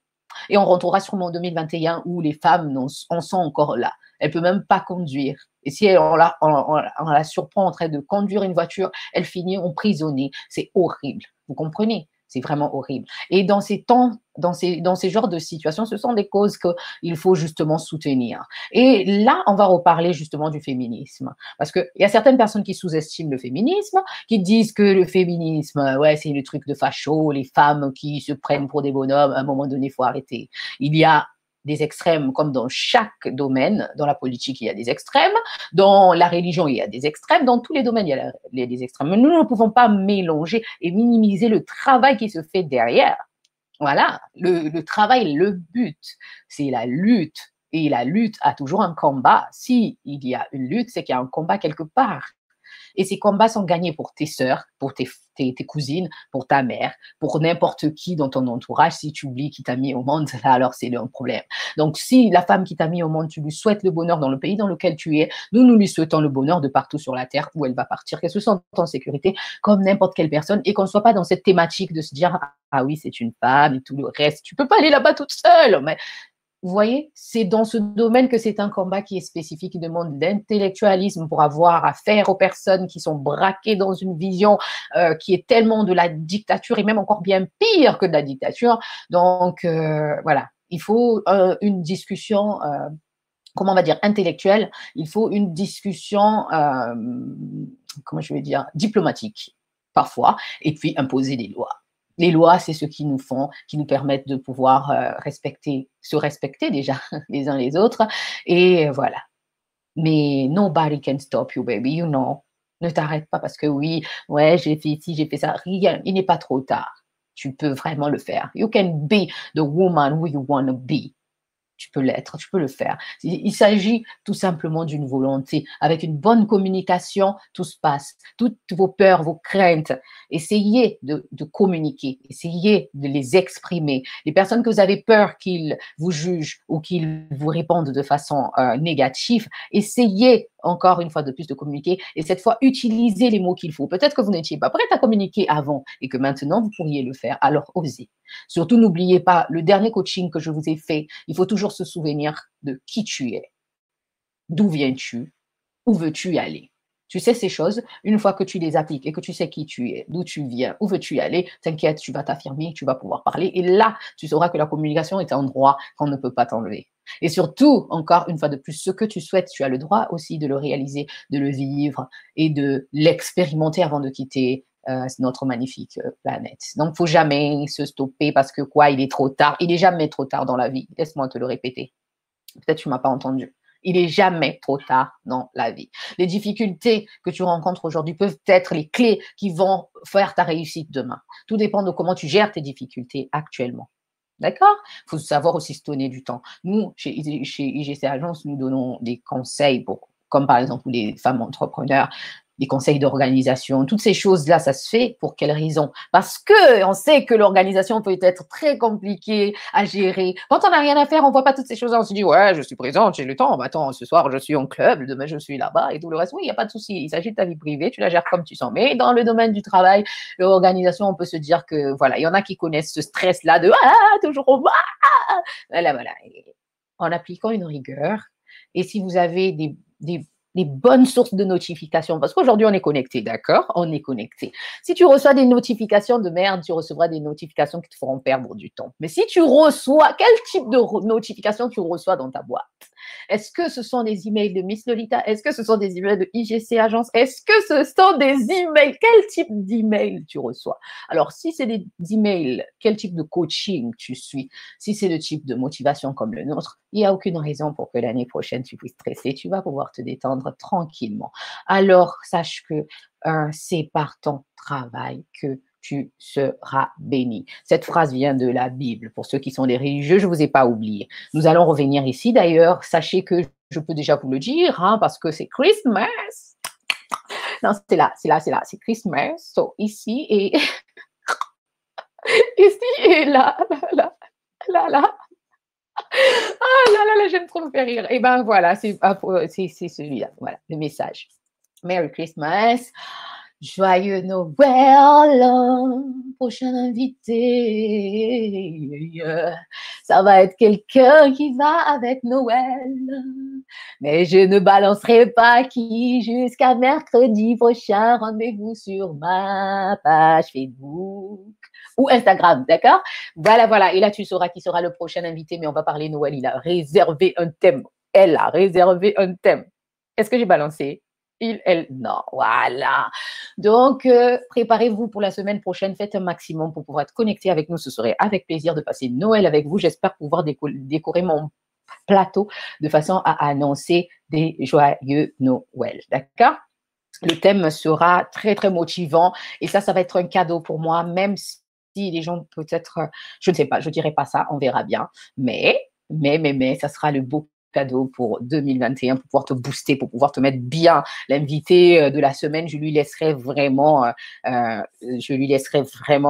et on rentrera sûrement en 2021 où les femmes en sont encore là. Elle ne peut même pas conduire. Et si on la surprend en train de conduire une voiture, elle finit emprisonnée. C'est horrible. Vous comprenez? C'est vraiment horrible. Et dans ces genres de situations, ce sont des causes qu'il faut justement soutenir. Et là, on va reparler justement du féminisme. Parce qu'il y a certaines personnes qui sous-estiment le féminisme, qui disent que le féminisme, ouais, c'est le truc de facho, les femmes qui se prennent pour des bonhommes, à un moment donné, il faut arrêter. Il y a des extrêmes, comme dans chaque domaine. Dans la politique, il y a des extrêmes. Dans la religion, il y a des extrêmes. Dans tous les domaines, il y a des extrêmes. Mais nous ne pouvons pas mélanger et minimiser le travail qui se fait derrière. Voilà, le travail, le but, c'est la lutte. Et la lutte a toujours un combat. Si il y a une lutte, c'est qu'il y a un combat quelque part. Et ces combats sont gagnés pour tes sœurs, pour tes cousines, pour ta mère, pour n'importe qui dans ton entourage. Si tu oublies qui t'a mis au monde, là, alors c'est un problème. Donc, si la femme qui t'a mis au monde, tu lui souhaites le bonheur dans le pays dans lequel tu es, nous lui souhaitons le bonheur de partout sur la terre où elle va partir, qu'elle se sente en sécurité comme n'importe quelle personne et qu'on ne soit pas dans cette thématique de se dire « Ah oui, c'est une femme et tout le reste. Tu ne peux pas aller là-bas toute seule. » Mais vous voyez, c'est dans ce domaine que c'est un combat qui est spécifique, qui demande d'intellectualisme pour avoir affaire aux personnes qui sont braquées dans une vision qui est tellement de la dictature et même encore bien pire que de la dictature. Donc, voilà, il faut une discussion, comment on va dire, intellectuelle, il faut une discussion, comment je vais dire, diplomatique, parfois, et puis imposer des lois. Les lois, c'est ce qui nous permettent de pouvoir se respecter déjà les uns les autres. Et voilà. Mais nobody can stop you, baby, you know. Ne t'arrête pas parce que oui, ouais, j'ai fait ci, j'ai fait ça. Rien, il n'est pas trop tard. Tu peux vraiment le faire. You can be the woman who you want to be. Tu peux l'être, tu peux le faire. Il s'agit tout simplement d'une volonté. Avec une bonne communication, tout se passe. Toutes vos peurs, vos craintes, essayez de communiquer, essayez de les exprimer. Les personnes que vous avez peur qu'ils vous jugent ou qu'ils vous répondent de façon négative, essayez encore une fois de plus de communiquer et cette fois, utilisez les mots qu'il faut. Peut-être que vous n'étiez pas prête à communiquer avant et que maintenant, vous pourriez le faire. Alors, osez. Surtout, n'oubliez pas, le dernier coaching que je vous ai fait, il faut toujours se souvenir de qui tu es, d'où viens-tu, où veux-tu aller. Tu sais ces choses, une fois que tu les appliques et que tu sais qui tu es, d'où tu viens, où veux-tu aller, t'inquiète, tu vas t'affirmer, tu vas pouvoir parler. Et là, tu sauras que la communication est un droit qu'on ne peut pas t'enlever. Et surtout, encore une fois de plus, ce que tu souhaites, tu as le droit aussi de le réaliser, de le vivre et de l'expérimenter avant de quitter notre magnifique planète. Donc, il ne faut jamais se stopper parce que quoi, il est trop tard. Il n'est jamais trop tard dans la vie. Laisse-moi te le répéter. Peut-être que tu ne m'as pas entendu. Il n'est jamais trop tard dans la vie. Les difficultés que tu rencontres aujourd'hui peuvent être les clés qui vont faire ta réussite demain. Tout dépend de comment tu gères tes difficultés actuellement. D'accord? Il faut savoir aussi se donner du temps. Nous, chez IGC Agence, nous donnons des conseils pour, comme par exemple les femmes entrepreneurs, des conseils d'organisation, toutes ces choses-là, ça se fait pour quelles raisons? Parce que on sait que l'organisation peut être très compliquée à gérer. Quand on n'a rien à faire, on voit pas toutes ces choses-là, on se dit ouais, je suis présente, j'ai le temps. Bah, attends, ce soir je suis en club, demain je suis là-bas et tout le reste. Oui, il n'y a pas de souci. Il s'agit de ta vie privée, tu la gères comme tu sens. Mais dans le domaine du travail, l'organisation, on peut se dire que voilà, il y en a qui connaissent ce stress-là de toujours au voilà, voilà. Et en appliquant une rigueur. Et si vous avez des bonnes sources de notifications, parce qu'aujourd'hui, on est connecté, d'accord? On est connecté. Si tu reçois des notifications de merde, tu recevras des notifications qui te feront perdre du temps. Mais si tu reçois, quel type de notification tu reçois dans ta boîte? Est-ce que ce sont des emails de Miss Lolita? Est-ce que ce sont des emails de IGC Agence? Est-ce que ce sont des emails? Quel type d'email tu reçois? Alors, si c'est des emails, quel type de coaching tu suis? Si c'est le type de motivation comme le nôtre, il n'y a aucune raison pour que l'année prochaine tu puisses stresser. Tu vas pouvoir te détendre tranquillement. Alors, sache que c'est par ton travail que tu seras béni. Cette phrase vient de la Bible. Pour ceux qui sont des religieux, je ne vous ai pas oublié. Nous allons revenir ici. D'ailleurs, sachez que je peux déjà vous le dire, hein, parce que c'est Christmas. Non, c'est là, c'est Christmas. So, ici et ici et là, là, là, là. Ah là là là, j'aime trop me faire rire. Et ben voilà, c'est celui-là. Voilà, le message. Merry Christmas. Joyeux Noël, prochain invité. Ça va être quelqu'un qui va avec Noël. Mais je ne balancerai pas qui jusqu'à mercredi prochain. Rendez-vous sur ma page Facebook ou Instagram, d'accord? Voilà, voilà. Et là, tu sauras qui sera le prochain invité, mais on va parler Noël. Il a réservé un thème. Elle a réservé un thème. Est-ce que j'ai balancé? Il, elle, non, voilà. Donc, préparez-vous pour la semaine prochaine. Faites un maximum pour pouvoir être connecté avec nous. Ce serait avec plaisir de passer Noël avec vous. J'espère pouvoir décorer mon plateau de façon à annoncer des joyeux Noël. D'accord? Le thème sera très, très motivant. Et ça va être un cadeau pour moi, même si les gens peut-être, je ne sais pas, je ne dirai pas ça, on verra bien. Mais, ça sera le beau cadeau pour 2021 pour pouvoir te booster, pour pouvoir te mettre bien. L'invité de la semaine, je lui laisserai vraiment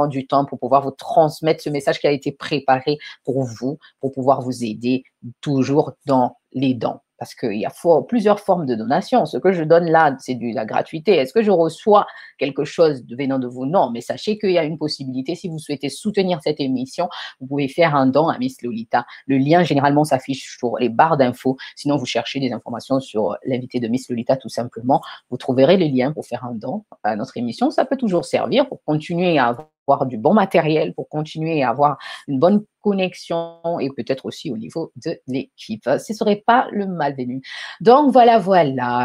du temps pour pouvoir vous transmettre ce message qui a été préparé pour vous, pour pouvoir vous aider toujours dans les dons. Parce qu'il y a plusieurs formes de donation. Ce que je donne là, c'est de la gratuité. Est-ce que je reçois quelque chose venant de vous? Non, mais sachez qu'il y a une possibilité. Si vous souhaitez soutenir cette émission, vous pouvez faire un don à Miss Lolita. Le lien, généralement, s'affiche sur les barres d'infos. Sinon, vous cherchez des informations sur l'invité de Miss Lolita, tout simplement. Vous trouverez les liens pour faire un don à notre émission. Ça peut toujours servir pour continuer à avoir du bon matériel, pour continuer à avoir une bonne connexion et peut-être aussi au niveau de l'équipe. Ce ne serait pas le malvenu. Donc, voilà.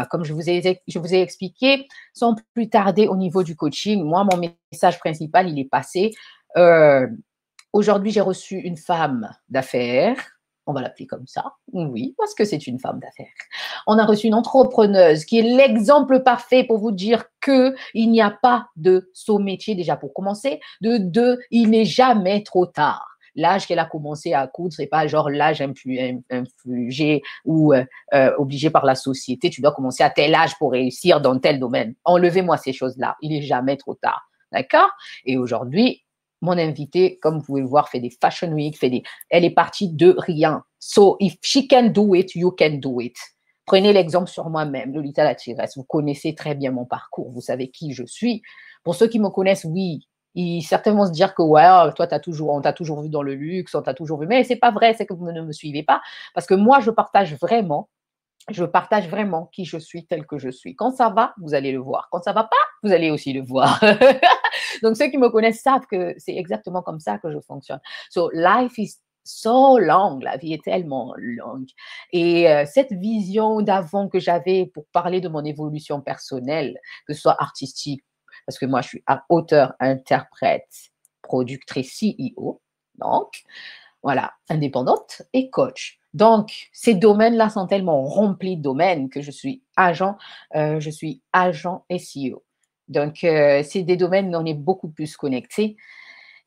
Comme je vous ai expliqué, sans plus tarder au niveau du coaching, moi, mon message principal, il est passé. Aujourd'hui, j'ai reçu une femme d'affaires. On va l'appeler comme ça. Oui, parce que c'est une femme d'affaires. On a reçu une entrepreneuse qui est l'exemple parfait pour vous dire qu'il n'y a pas de saut métier, déjà pour commencer. De deux, il n'est jamais trop tard. L'âge qu'elle a commencé à coudre, c'est pas genre l'âge infligé ou obligé par la société. Tu dois commencer à tel âge pour réussir dans tel domaine. Enlevez-moi ces choses-là. Il n'est jamais trop tard. D'accord? Et aujourd'hui, mon invitée, comme vous pouvez le voir, fait des fashion week, elle est partie de rien. So, if she can do it, you can do it. Prenez l'exemple sur moi-même, Lolita la Tigresse. Vous connaissez très bien mon parcours, vous savez qui je suis. Pour ceux qui me connaissent, oui, ils certainement se dire que ouais, toi, on t'a toujours vu dans le luxe, on t'a toujours vu. Mais c'est pas vrai, c'est que vous ne me suivez pas. Parce que moi, je partage vraiment qui je suis tel que je suis. Quand ça va, vous allez le voir. Quand ça va pas, vous allez aussi le voir. Donc, ceux qui me connaissent savent que c'est exactement comme ça que je fonctionne. So, life is so long. La vie est tellement longue. Et cette vision d'avant que j'avais pour parler de mon évolution personnelle, que ce soit artistique, parce que moi, je suis auteur, interprète, productrice, CEO, donc, voilà, indépendante et coach. Donc, ces domaines-là sont tellement remplis de domaines que je suis agent SEO. Donc, c'est des domaines où on est beaucoup plus connectés.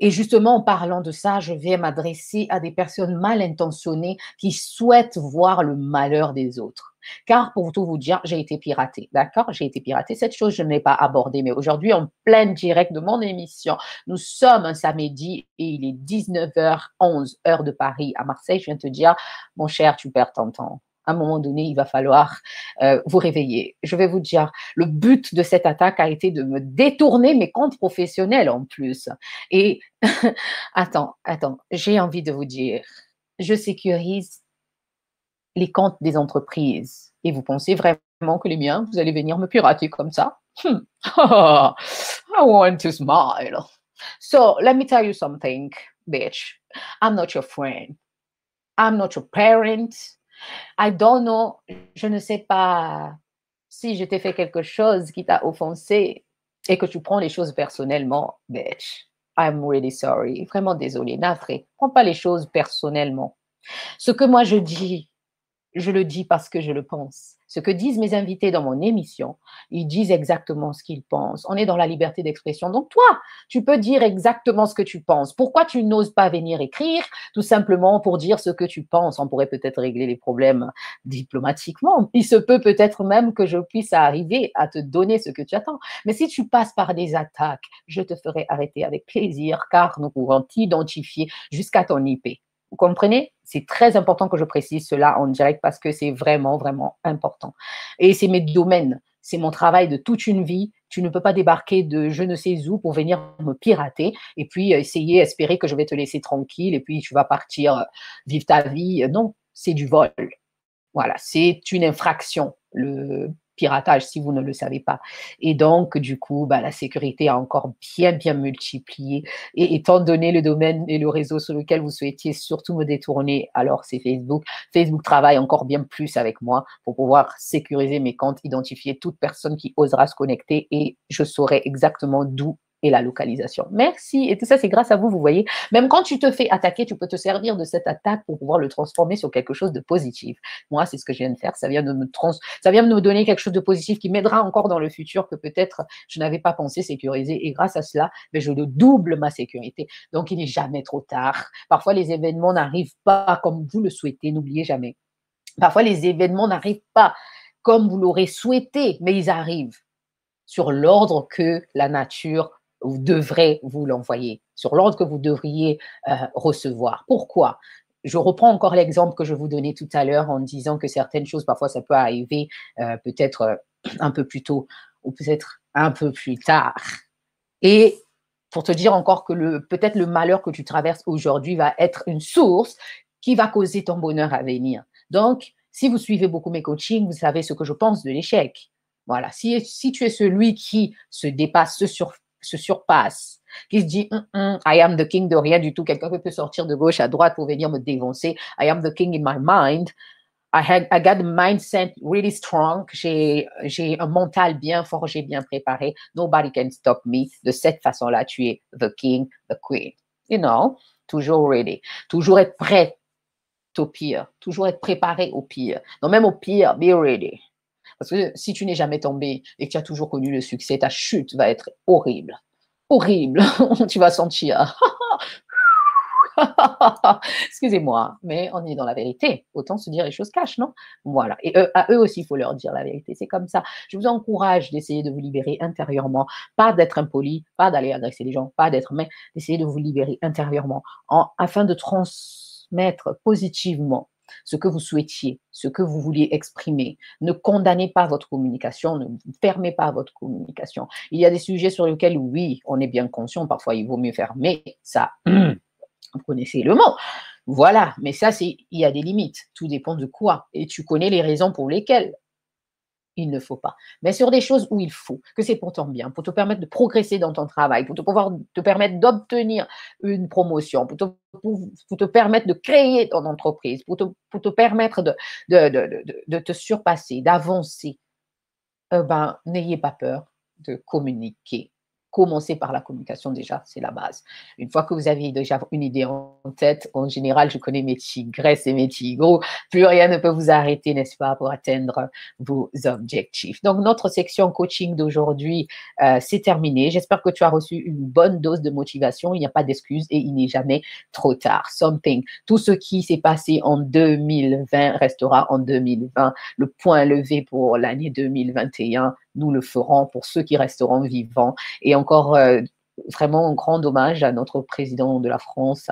Et justement, en parlant de ça, je vais m'adresser à des personnes mal intentionnées qui souhaitent voir le malheur des autres. Car pour tout vous dire, j'ai été piratée, d'accord? J'ai été piratée. Cette chose, je ne l'ai pas abordée, mais aujourd'hui, en plein direct de mon émission, nous sommes un samedi et il est 19h11, heure de Paris. À Marseille, je viens te dire, mon cher, tu perds ton temps. À un moment donné, il va falloir vous réveiller. Je vais vous dire, le but de cette attaque a été de me détourner mes comptes professionnels en plus. Et attends, j'ai envie de vous dire, je sécurise les comptes des entreprises. Et vous pensez vraiment que les miens, vous allez venir me pirater comme ça? I want to smile. So, let me tell you something, bitch. I'm not your friend. I'm not your parent. I don't know. Je ne sais pas si je t'ai fait quelque chose qui t'a offensé et que tu prends les choses personnellement, bitch. I'm really sorry. Vraiment désolée, navré. Prends pas les choses personnellement. Ce que moi je le dis parce que je le pense. Ce que disent mes invités dans mon émission, ils disent exactement ce qu'ils pensent. On est dans la liberté d'expression. Donc toi, tu peux dire exactement ce que tu penses. Pourquoi tu n'oses pas venir écrire? Tout simplement pour dire ce que tu penses. On pourrait peut-être régler les problèmes diplomatiquement. Il se peut peut-être même que je puisse arriver à te donner ce que tu attends. Mais si tu passes par des attaques, je te ferai arrêter avec plaisir car nous pourrons t'identifier jusqu'à ton IP. Vous comprenez? C'est très important que je précise cela en direct parce que c'est vraiment, vraiment important. Et c'est mes domaines, c'est mon travail de toute une vie. Tu ne peux pas débarquer de je ne sais où pour venir me pirater et puis espérer que je vais te laisser tranquille et puis tu vas partir vivre ta vie. Non, c'est du vol. Voilà, c'est une infraction, le piratage, si vous ne le savez pas. Et donc, du coup, la sécurité a encore bien, bien multiplié. Et étant donné le domaine et le réseau sur lequel vous souhaitiez surtout me détourner, alors c'est Facebook. Facebook travaille encore bien plus avec moi pour pouvoir sécuriser mes comptes, identifier toute personne qui osera se connecter et je saurai exactement d'où est la localisation. Merci. Et tout ça, c'est grâce à vous, vous voyez. Même quand tu te fais attaquer, tu peux te servir de cette attaque pour pouvoir le transformer sur quelque chose de positif. Moi, c'est ce que je viens de faire. Ça vient de me donner quelque chose de positif qui m'aidera encore dans le futur que peut-être je n'avais pas pensé sécuriser. Et grâce à cela, je double ma sécurité. Donc, il n'est jamais trop tard. Parfois, les événements n'arrivent pas comme vous le souhaitez. N'oubliez jamais. Parfois, les événements n'arrivent pas comme vous l'aurez souhaité, mais ils arrivent sur l'ordre que la nature devrait vous l'envoyer, sur l'ordre que vous devriez recevoir. Pourquoi? Je reprends encore l'exemple que je vous donnais tout à l'heure en disant que certaines choses, parfois, ça peut arriver peut-être un peu plus tôt ou peut-être un peu plus tard. Et pour te dire encore que peut-être le malheur que tu traverses aujourd'hui va être une source qui va causer ton bonheur à venir. Donc, si vous suivez beaucoup mes coachings, vous savez ce que je pense de l'échec. Voilà, si tu es celui qui se dépasse, se surpasse, qui se dit I am the king de rien du tout, quelqu'un peut sortir de gauche à droite pour venir me défoncer, I am the king in my mind, I got the mindset really strong, j'ai un mental bien forgé, bien préparé, nobody can stop me, de cette façon-là, tu es the king, the queen, you know, toujours ready, toujours être prêt au pire. Toujours être préparé au pire. Non, même au pire, be ready. Parce que si tu n'es jamais tombé et que tu as toujours connu le succès, ta chute va être horrible. Horrible. Tu vas sentir. Excusez-moi, mais on est dans la vérité. Autant se dire les choses cash, non? Voilà. Et à eux aussi, il faut leur dire la vérité. C'est comme ça. Je vous encourage d'essayer de vous libérer intérieurement, pas d'être impoli, pas d'aller agresser les gens, pas d'être, mais d'essayer de vous libérer intérieurement afin de transmettre positivement ce que vous souhaitiez, ce que vous vouliez exprimer. Ne condamnez pas votre communication, ne fermez pas votre communication. Il y a des sujets sur lesquels, oui, on est bien conscient, parfois il vaut mieux fermer ça. Vous connaissez le mot. Voilà, mais ça, il y a des limites. Tout dépend de quoi. Et tu connais les raisons pour lesquelles il ne faut pas. Mais sur des choses où il faut, que c'est pour ton bien, pour te permettre de progresser dans ton travail, pour te permettre d'obtenir une promotion, pour te permettre de créer ton entreprise, pour te permettre de te surpasser, d'avancer, n'ayez pas peur de communiquer. Commencez par la communication déjà, c'est la base. Une fois que vous avez déjà une idée en tête, en général, je connais mes tigresses et mes tigres, plus rien ne peut vous arrêter, n'est-ce pas, pour atteindre vos objectifs. Donc, notre section coaching d'aujourd'hui, c'est terminé. J'espère que tu as reçu une bonne dose de motivation. Il n'y a pas d'excuse et il n'est jamais trop tard. Tout ce qui s'est passé en 2020 restera en 2020. Le point levé pour l'année 2021, nous le ferons pour ceux qui resteront vivants. Et encore, vraiment un grand hommage à notre président de la France,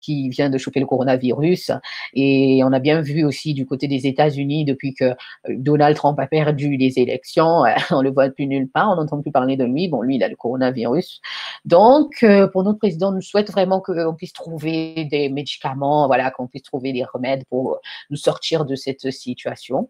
qui vient de choper le coronavirus. Et on a bien vu aussi du côté des États-Unis, depuis que Donald Trump a perdu les élections, on ne le voit plus nulle part, on n'entend plus parler de lui. Bon, lui, il a le coronavirus. Donc, pour notre président, nous souhaite vraiment qu'on puisse trouver des médicaments, voilà, qu'on puisse trouver des remèdes pour nous sortir de cette situation.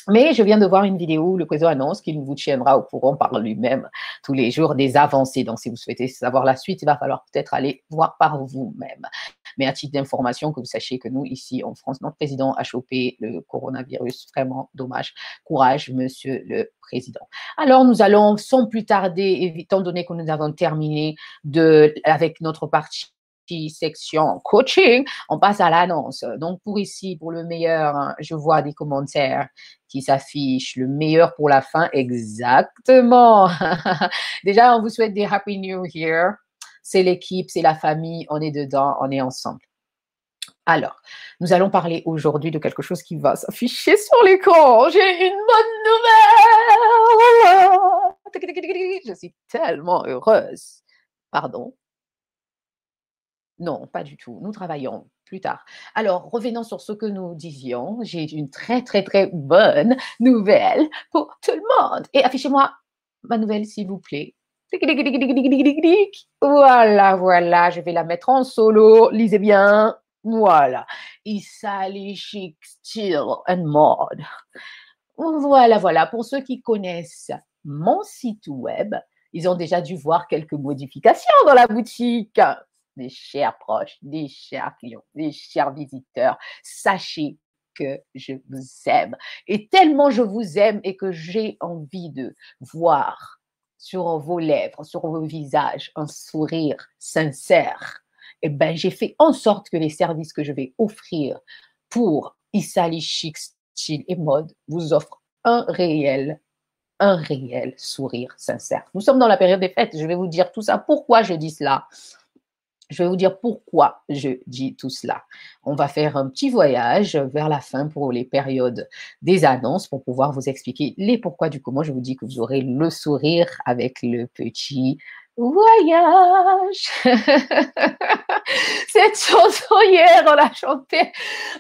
Mais je viens de voir une vidéo où le président annonce qu'il vous tiendra au courant par lui-même tous les jours des avancées. Donc, si vous souhaitez savoir la suite, il va falloir peut-être aller voir par vous-même. Mais à titre d'information, que vous sachiez que nous, ici en France, notre président a chopé le coronavirus. Vraiment dommage. Courage, monsieur le président. Alors, nous allons, sans plus tarder, étant donné que nous avons terminé avec notre partie section coaching, on passe à l'annonce. Donc, pour le meilleur, je vois des commentaires qui s'affichent. Le meilleur pour la fin, exactement. Déjà, on vous souhaite des Happy New Year. C'est l'équipe, c'est la famille, on est dedans, on est ensemble. Alors, nous allons parler aujourd'hui de quelque chose qui va s'afficher sur l'écran. J'ai une bonne nouvelle. Je suis tellement heureuse. Pardon. Non, pas du tout. Nous travaillons plus tard. Alors, revenons sur ce que nous disions. J'ai une très, très, très bonne nouvelle pour tout le monde. Et affichez-moi ma nouvelle, s'il vous plaît. Voilà, voilà. Je vais la mettre en solo. Lisez bien. Voilà. Issa Chic Style and Mode. Voilà, voilà. Pour ceux qui connaissent mon site web, ils ont déjà dû voir quelques modifications dans la boutique. Des chers proches, des chers clients, des chers visiteurs, sachez que je vous aime. Et tellement je vous aime et que j'ai envie de voir sur vos lèvres, sur vos visages, un sourire sincère, eh bien, j'ai fait en sorte que les services que je vais offrir pour Issa Chic Style et Mode vous offrent un réel sourire sincère. Nous sommes dans la période des fêtes. Je vais vous dire tout ça. Pourquoi je dis cela? Je vais vous dire pourquoi je dis tout cela. On va faire un petit voyage vers la fin pour les périodes des annonces pour pouvoir vous expliquer les pourquoi du comment. Je vous dis que vous aurez le sourire avec le petit voyage. Cette chanson hier, on l'a chantée.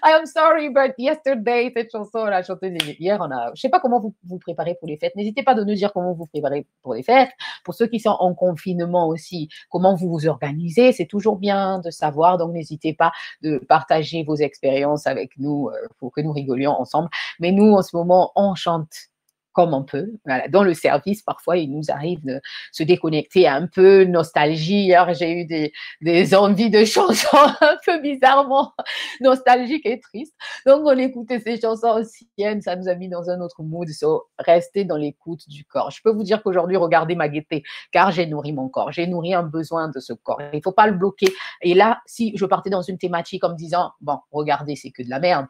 I am sorry, but yesterday, cette chanson, on l'a chantée hier. Je ne sais pas comment vous vous préparez pour les fêtes. N'hésitez pas de nous dire comment vous vous préparez pour les fêtes. Pour ceux qui sont en confinement aussi, comment vous vous organisez. C'est toujours bien de savoir. Donc, n'hésitez pas de partager vos expériences avec nous pour que nous rigolions ensemble. Mais nous, en ce moment, on chante comme on peut. Voilà. Dans le service, parfois, il nous arrive de se déconnecter un peu, nostalgie. Hier, j'ai eu des envies de chansons un peu bizarrement nostalgiques et tristes. Donc, on écoutait ces chansons anciennes, ça nous a mis dans un autre mood. So, rester dans l'écoute du corps. Je peux vous dire qu'aujourd'hui, regardez ma gaieté, car j'ai nourri mon corps. J'ai nourri un besoin de ce corps. Il ne faut pas le bloquer. Et là, si je partais dans une thématique en me disant, bon, regardez, c'est que de la merde,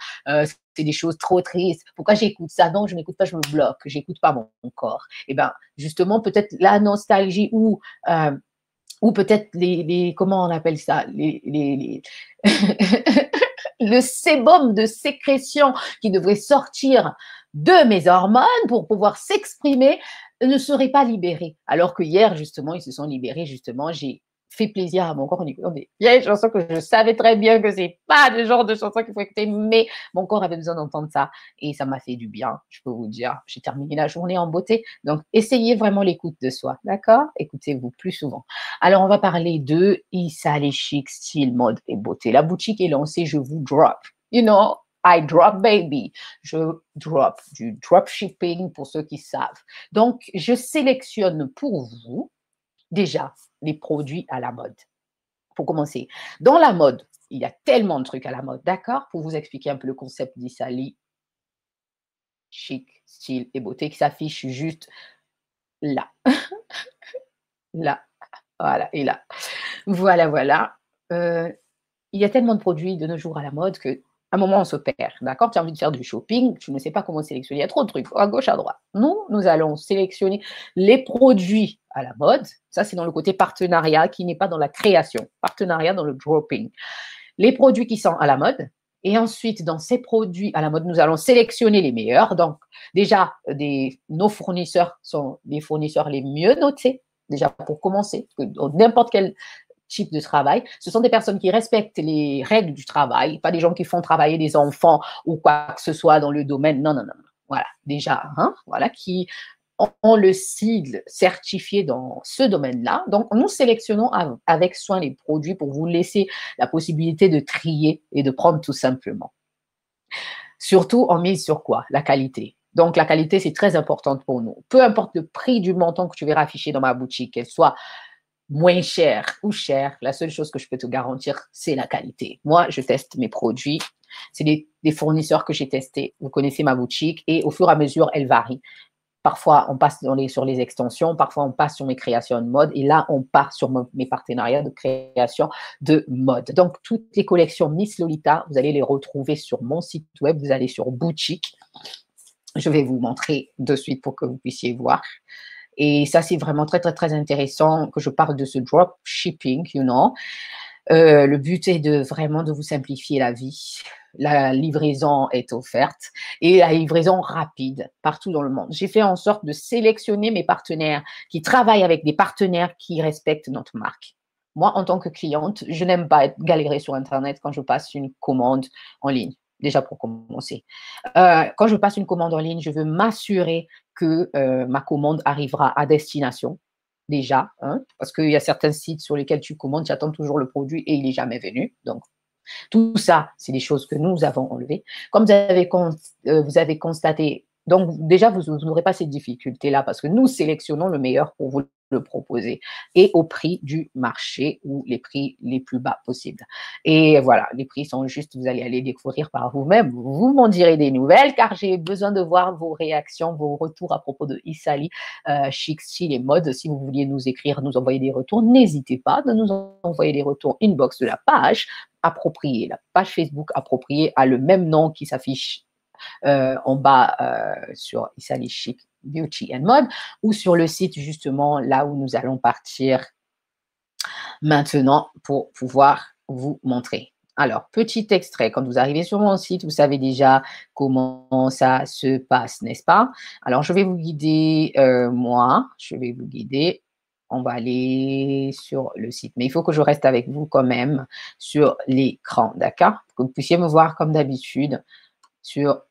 c'est des choses trop tristes. Pourquoi j'écoute ça? Non, je n'écoute pas, je me bloque. J'écoute pas mon corps. Et ben, justement, peut-être la nostalgie ou peut-être comment on appelle ça, le sébum de sécrétion qui devrait sortir de mes hormones pour pouvoir s'exprimer ne serait pas libéré. Alors que hier, justement, ils se sont libérés. Justement, j'ai fait plaisir à mon corps en écoutant des vieilles chansons que je savais très bien que c'est pas le genre de chansons qu'il faut écouter, mais mon corps avait besoin d'entendre ça et ça m'a fait du bien. Je peux vous dire, j'ai terminé la journée en beauté. Donc, essayez vraiment l'écoute de soi, d'accord? Écoutez-vous plus souvent. Alors, on va parler de Issa les chic, style, mode et beauté. La boutique est lancée, je vous drop. You know, I drop baby. Je drop du drop shipping pour ceux qui savent. Donc, je sélectionne pour vous déjà les produits à la mode. Pour commencer, dans la mode, il y a tellement de trucs à la mode, d'accord? Pour vous expliquer un peu le concept d'Issali, chic, style et beauté qui s'affiche juste là, là, voilà, et là. Voilà, voilà. Il y a tellement de produits de nos jours à la mode que à un moment, on se perd, d'accord? Tu as envie de faire du shopping, tu ne sais pas comment sélectionner. Il y a trop de trucs, à gauche, à droite. Nous allons sélectionner les produits à la mode. Ça, c'est dans le côté partenariat qui n'est pas dans la création. Partenariat dans le dropping. Les produits qui sont à la mode. Et ensuite, dans ces produits à la mode, nous allons sélectionner les meilleurs. Donc, déjà, nos fournisseurs sont les fournisseurs les mieux notés, déjà pour commencer. N'importe quel type de travail. Ce sont des personnes qui respectent les règles du travail, pas des gens qui font travailler des enfants ou quoi que ce soit dans le domaine. Non, non, non. Voilà, déjà, hein, voilà, qui ont le sigle certifié dans ce domaine-là. Donc, nous sélectionnons avec soin les produits pour vous laisser la possibilité de trier et de prendre tout simplement. Surtout, on mise sur quoi? La qualité. Donc, la qualité, c'est très importante pour nous. Peu importe le prix du montant que tu verras affiché dans ma boutique, qu'elle soit moins cher ou cher, la seule chose que je peux te garantir, c'est la qualité. Moi, je teste mes produits. C'est des fournisseurs que j'ai testés. Vous connaissez ma boutique et au fur et à mesure, elle varie. Parfois, on passe sur les extensions, parfois, on passe sur mes créations de mode et là, on part sur mes partenariats de création de mode. Donc, toutes les collections Miss Lolita, vous allez les retrouver sur mon site web. Vous allez sur boutique. Je vais vous montrer de suite pour que vous puissiez voir. Et ça, c'est vraiment très, très, très intéressant que je parle de ce drop shipping, you know. Le but est vraiment de vous simplifier la vie. La livraison est offerte et la livraison rapide partout dans le monde. J'ai fait en sorte de sélectionner mes partenaires qui travaillent avec des partenaires qui respectent notre marque. Moi, en tant que cliente, je n'aime pas être galérée sur Internet quand je passe une commande en ligne. Déjà pour commencer. Quand je passe une commande en ligne, je veux m'assurer que ma commande arrivera à destination déjà, hein, parce qu'il y a certains sites sur lesquels tu commandes, tu attends toujours le produit et il n'est jamais venu. Donc, tout ça, c'est des choses que nous avons enlevées. Comme vous avez constaté, donc déjà, vous n'aurez pas cette difficulté-là parce que nous sélectionnons le meilleur pour vous le proposer et au prix du marché ou les prix les plus bas possibles. Et voilà, les prix sont justes, vous allez aller découvrir par vous-même. Vous m'en direz des nouvelles car j'ai besoin de voir vos réactions, vos retours à propos de Issali, Chic Style et Mode. Si vous vouliez nous écrire, nous envoyer des retours, n'hésitez pas de nous envoyer des retours inbox de la page appropriée. La page Facebook appropriée a le même nom qui s'affiche en bas sur Issali Chic Beauty and Mode ou sur le site justement là où nous allons partir maintenant pour pouvoir vous montrer. Alors, petit extrait, quand vous arrivez sur mon site, vous savez déjà comment ça se passe, n'est-ce pas? Alors, je vais vous guider, je vais vous guider. On va aller sur le site. Mais il faut que je reste avec vous quand même sur l'écran, d'accord? Pour que vous puissiez me voir comme d'habitude sur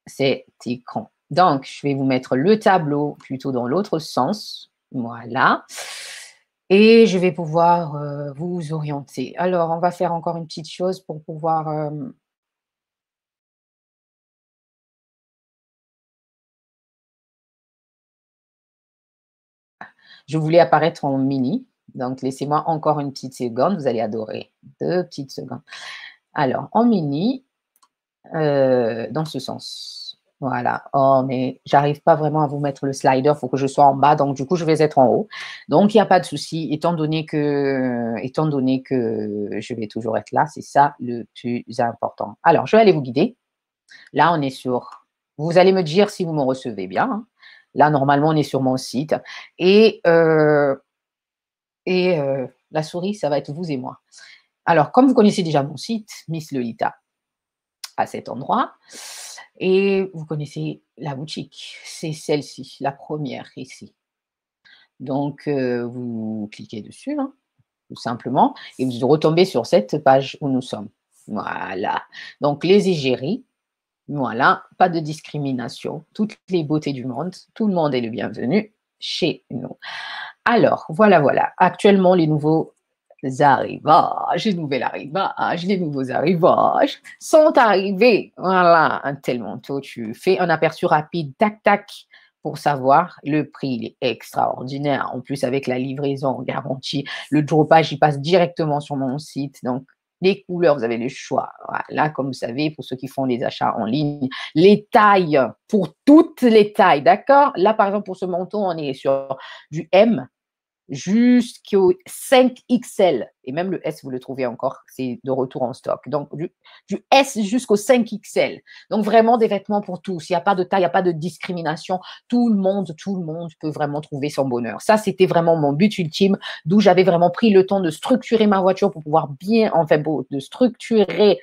cet écran. Donc, je vais vous mettre le tableau plutôt dans l'autre sens. Voilà. Et je vais pouvoir vous orienter. Alors, on va faire encore une petite chose pour pouvoir Je voulais apparaître en mini. Donc, laissez-moi encore une petite seconde. Vous allez adorer. 2 petites secondes. Alors, en mini, dans ce sens. Voilà. Oh, mais j'arrive pas vraiment à vous mettre le slider. Il faut que je sois en bas. Donc, du coup, je vais être en haut. Donc, il n'y a pas de souci. Étant donné que je vais toujours être là, c'est ça le plus important. Alors, je vais aller vous guider. Là, on est sur. Vous allez me dire si vous me recevez bien, hein. Là, normalement, on est sur mon site. Et, la souris, ça va être vous et moi. Alors, comme vous connaissez déjà mon site, Miss Lolita, à cet endroit, et vous connaissez la boutique, c'est celle-ci, la première ici. Donc, vous cliquez dessus, hein, tout simplement, et vous retombez sur cette page où nous sommes. Voilà. Donc, les égéries, voilà, pas de discrimination, toutes les beautés du monde, tout le monde est le bienvenu chez nous. Alors, voilà. Actuellement, les nouveaux arrivages, les nouveaux arrivages sont arrivés. Voilà, un tel manteau, tu fais un aperçu rapide, tac, tac, pour savoir le prix. Il est extraordinaire. En plus, avec la livraison garantie, le dropage, il passe directement sur mon site. Donc, les couleurs, vous avez le choix. Voilà, comme vous savez, pour ceux qui font les achats en ligne, les tailles, pour toutes les tailles, d'accord? Là, par exemple, pour ce manteau, on est sur du M jusqu'au 5XL. Et même le S, vous le trouvez encore, c'est de retour en stock. Donc, du S jusqu'au 5XL. Donc, vraiment des vêtements pour tous. Il n'y a pas de taille, il n'y a pas de discrimination. Tout le monde peut vraiment trouver son bonheur. Ça, c'était vraiment mon but ultime, d'où j'avais vraiment pris le temps de structurer ma voiture pour pouvoir de structurer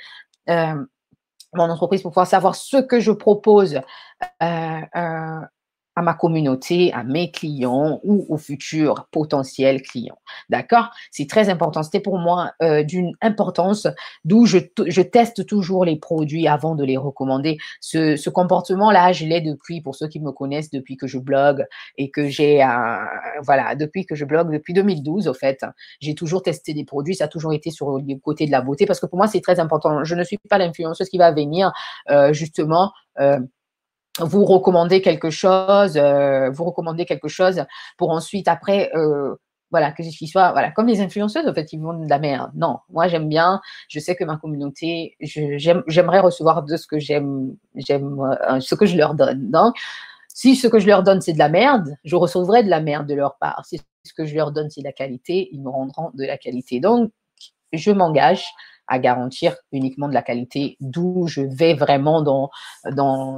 mon entreprise pour pouvoir savoir ce que je propose à ma communauté, à mes clients ou aux futurs potentiels clients. D'accord? C'est très important. C'était pour moi d'une importance, d'où je teste toujours les produits avant de les recommander. Ce comportement-là, je l'ai depuis, pour ceux qui me connaissent, depuis que je blogue et que depuis que je blogue, depuis 2012, au fait, j'ai toujours testé des produits. Ça a toujours été sur le côté de la beauté parce que pour moi, c'est très important. Je ne suis pas l'influenceuse qui va venir justement vous recommandez quelque chose pour ensuite après voilà que ce soit voilà comme les influenceuses en fait ils vont de la merde. Non, moi j'aime bien, je sais que ma communauté, j'aimerais recevoir de ce que j'aime ce que je leur donne. Donc si ce que je leur donne c'est de la merde, je recevrai de la merde de leur part. Si ce que je leur donne c'est de la qualité, ils me rendront de la qualité. Donc je m'engage à garantir uniquement de la qualité, d'où je vais vraiment dans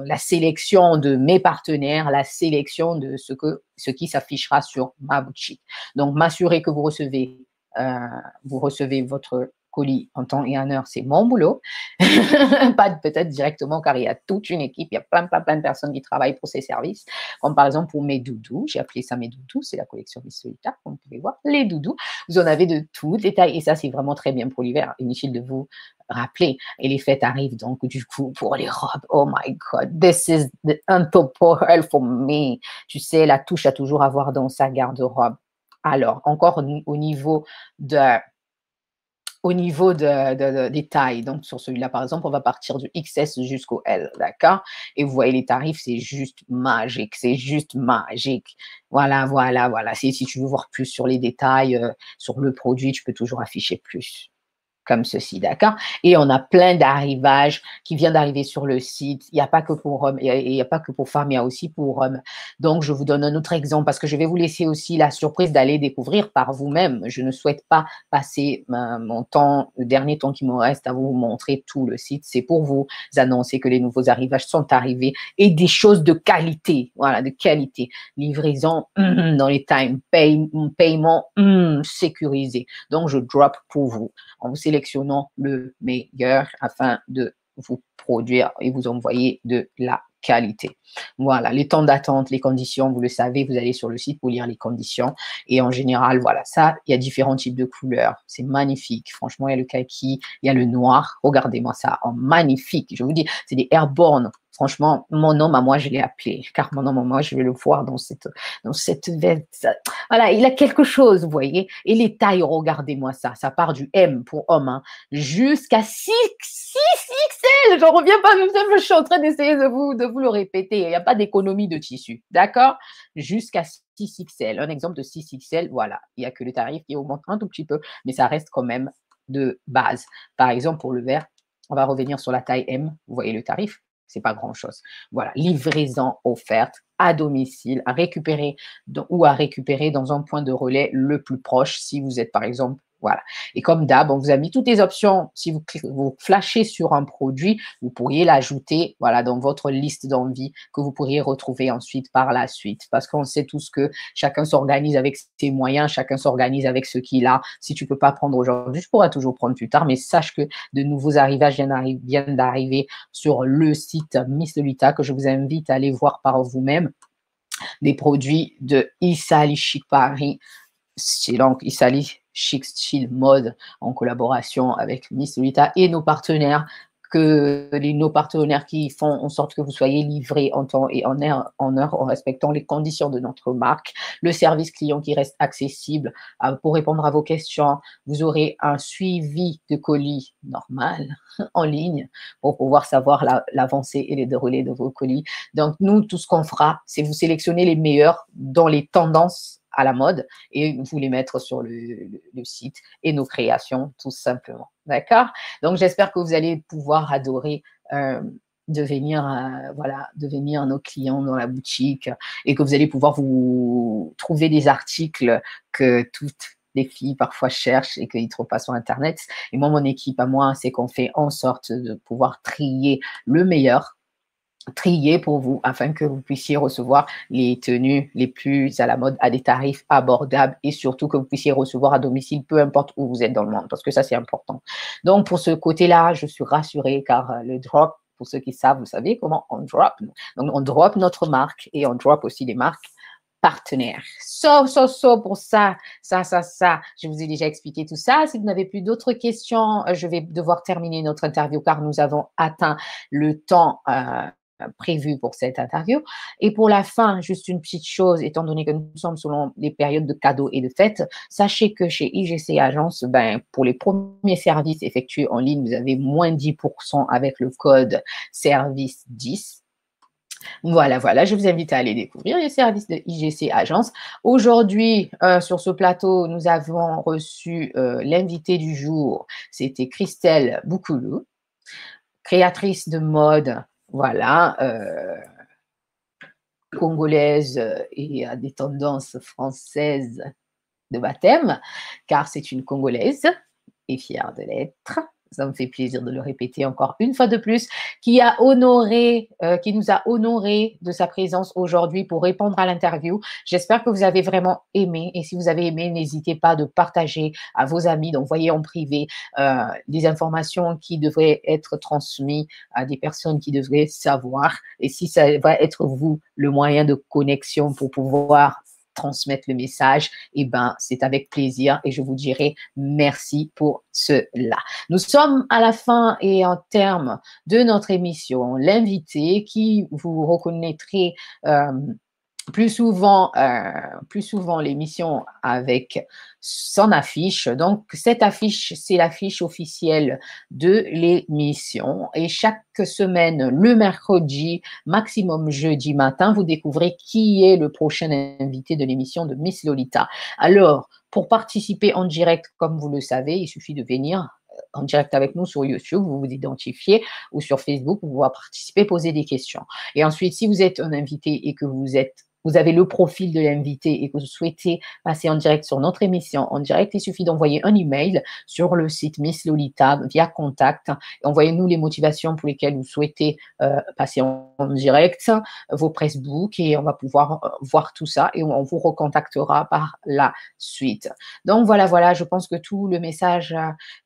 la sélection de mes partenaires, la sélection de ce qui s'affichera sur ma boutique. Donc, m'assurer que vous recevez votre colis en temps et en heure, c'est mon boulot. Pas peut-être directement, car il y a toute une équipe, il y a plein de personnes qui travaillent pour ces services, comme par exemple pour mes doudous, j'ai appelé ça mes doudous, c'est la collection Miss Lolita, comme vous pouvez voir, les doudous, vous en avez de toutes les tailles, et ça c'est vraiment très bien pour l'hiver, inutile de vous rappeler, et les fêtes arrivent donc du coup pour les robes, oh my god, this is the untoppable for me, tu sais, la touche à toujours avoir dans sa garde-robe. Alors, encore au niveau des tailles. Donc, sur celui-là, par exemple, on va partir du XS jusqu'au L, d'accord? Et vous voyez les tarifs, c'est juste magique, c'est juste magique. Voilà. Si tu veux voir plus sur les détails, sur le produit, tu peux toujours afficher plus comme ceci, d'accord? Et on a plein d'arrivages qui viennent d'arriver sur le site. Il n'y a pas que pour hommes, il n'y a pas que pour femmes, il y a aussi pour hommes. Donc, je vous donne un autre exemple parce que je vais vous laisser aussi la surprise d'aller découvrir par vous-même. Je ne souhaite pas passer mon temps, le dernier temps qui me reste à vous montrer tout le site. C'est pour vous annoncer que les nouveaux arrivages sont arrivés et des choses de qualité. Voilà, de qualité. Livraison dans les times, paiement sécurisé. Donc, je drop pour vous en vous sélectionnant le meilleur afin de vous produire et vous envoyer de la qualité. Voilà, les temps d'attente, les conditions, vous le savez, vous allez sur le site pour lire les conditions. Et en général, voilà, ça, il y a différents types de couleurs. C'est magnifique. Franchement, il y a le kaki, il y a le noir. Regardez-moi ça, oh, magnifique. Je vous dis, c'est des airborne. Franchement, mon homme à moi, je l'ai appelé, car mon homme à moi, je vais le voir dans cette veste. Voilà, il a quelque chose, vous voyez. Et les tailles, regardez-moi ça. Ça part du M pour homme, hein, jusqu'à 6XL. J'en reviens pas, même je suis en train d'essayer de vous le répéter. Il n'y a pas d'économie de tissu, d'accord? Jusqu'à 6XL. Un exemple de 6XL, voilà, il n'y a que le tarif qui augmente un tout petit peu, mais ça reste quand même de base. Par exemple, pour le verre, on va revenir sur la taille M. Vous voyez le tarif, c'est pas grand-chose. Voilà, livraison offerte à domicile, à récupérer ou à récupérer dans un point de relais le plus proche si vous êtes par exemple, voilà. Et comme d'hab, on vous a mis toutes les options. Si vous flashez sur un produit, vous pourriez l'ajouter, voilà, dans votre liste d'envie que vous pourriez retrouver ensuite par la suite. Parce qu'on sait tous que chacun s'organise avec ses moyens, chacun s'organise avec ce qu'il a. Si tu ne peux pas prendre aujourd'hui, je pourrais toujours prendre plus tard, mais sache que de nouveaux arrivages viennent d'arriver sur le site Miss Lolita, que je vous invite à aller voir par vous-même. Des produits de Isali Chic Paris, c'est donc Isali Chic Style Mode en collaboration avec Miss Lolita et nos partenaires, nos partenaires qui font en sorte que vous soyez livrés en temps et en heure en respectant les conditions de notre marque, le service client qui reste accessible pour répondre à vos questions. Vous aurez un suivi de colis normal en ligne pour pouvoir savoir l'avancée et les déroulés de vos colis. Donc, nous, tout ce qu'on fera, c'est vous sélectionner les meilleurs dans les tendances à la mode et vous les mettre sur le site et nos créations, tout simplement. D'accord? Donc, j'espère que vous allez pouvoir adorer devenir nos clients dans la boutique et que vous allez pouvoir vous trouver des articles que toutes les filles parfois cherchent et qu'ils ne trouvent pas sur Internet. Et moi, mon équipe à moi, c'est qu'on fait en sorte de pouvoir trier le meilleur, trier pour vous afin que vous puissiez recevoir les tenues les plus à la mode à des tarifs abordables et surtout que vous puissiez recevoir à domicile, peu importe où vous êtes dans le monde, parce que ça, c'est important. Donc, pour ce côté-là, je suis rassurée car le drop, pour ceux qui savent, vous savez comment on drop. Donc, on drop notre marque et on drop aussi des marques partenaires. Pour ça. Je vous ai déjà expliqué tout ça. Si vous n'avez plus d'autres questions, je vais devoir terminer notre interview car nous avons atteint le temps prévu pour cette interview. Et pour la fin, juste une petite chose, étant donné que nous sommes selon les périodes de cadeaux et de fêtes, sachez que chez IGC Agence, pour les premiers services effectués en ligne, vous avez moins 10% avec le code service 10. Voilà, je vous invite à aller découvrir les services de IGC Agence. Aujourd'hui, sur ce plateau, nous avons reçu l'invité du jour, c'était Christelle Boukoulou, créatrice de mode, voilà, congolaise et à des tendances françaises de baptême, car c'est une Congolaise et fière de l'être. Ça me fait plaisir de le répéter encore une fois de plus, qui nous a honoré de sa présence aujourd'hui pour répondre à l'interview. J'espère que vous avez vraiment aimé. Et si vous avez aimé, n'hésitez pas de partager à vos amis, d'envoyer en privé des informations qui devraient être transmises à des personnes qui devraient savoir. Et si ça va être vous, le moyen de connexion pour pouvoir transmettre le message, c'est avec plaisir et je vous dirai merci pour cela. Nous sommes à la fin et en termes de notre émission. L'invité qui vous reconnaîtrez plus souvent l'émission avec son affiche. Donc, cette affiche, c'est l'affiche officielle de l'émission. Et chaque semaine, le mercredi, maximum jeudi matin, vous découvrez qui est le prochain invité de l'émission de Miss Lolita. Alors, pour participer en direct, comme vous le savez, il suffit de venir en direct avec nous sur YouTube, vous vous identifiez, ou sur Facebook, vous pouvez participer, poser des questions. Et ensuite, si vous êtes un invité et que vous avez le profil de l'invité et que vous souhaitez passer en direct sur notre émission en direct, il suffit d'envoyer un email sur le site Miss Lolita via contact. Envoyez-nous les motivations pour lesquelles vous souhaitez passer en direct, vos pressbooks et on va pouvoir voir tout ça et on vous recontactera par la suite. Donc voilà, je pense que tout le message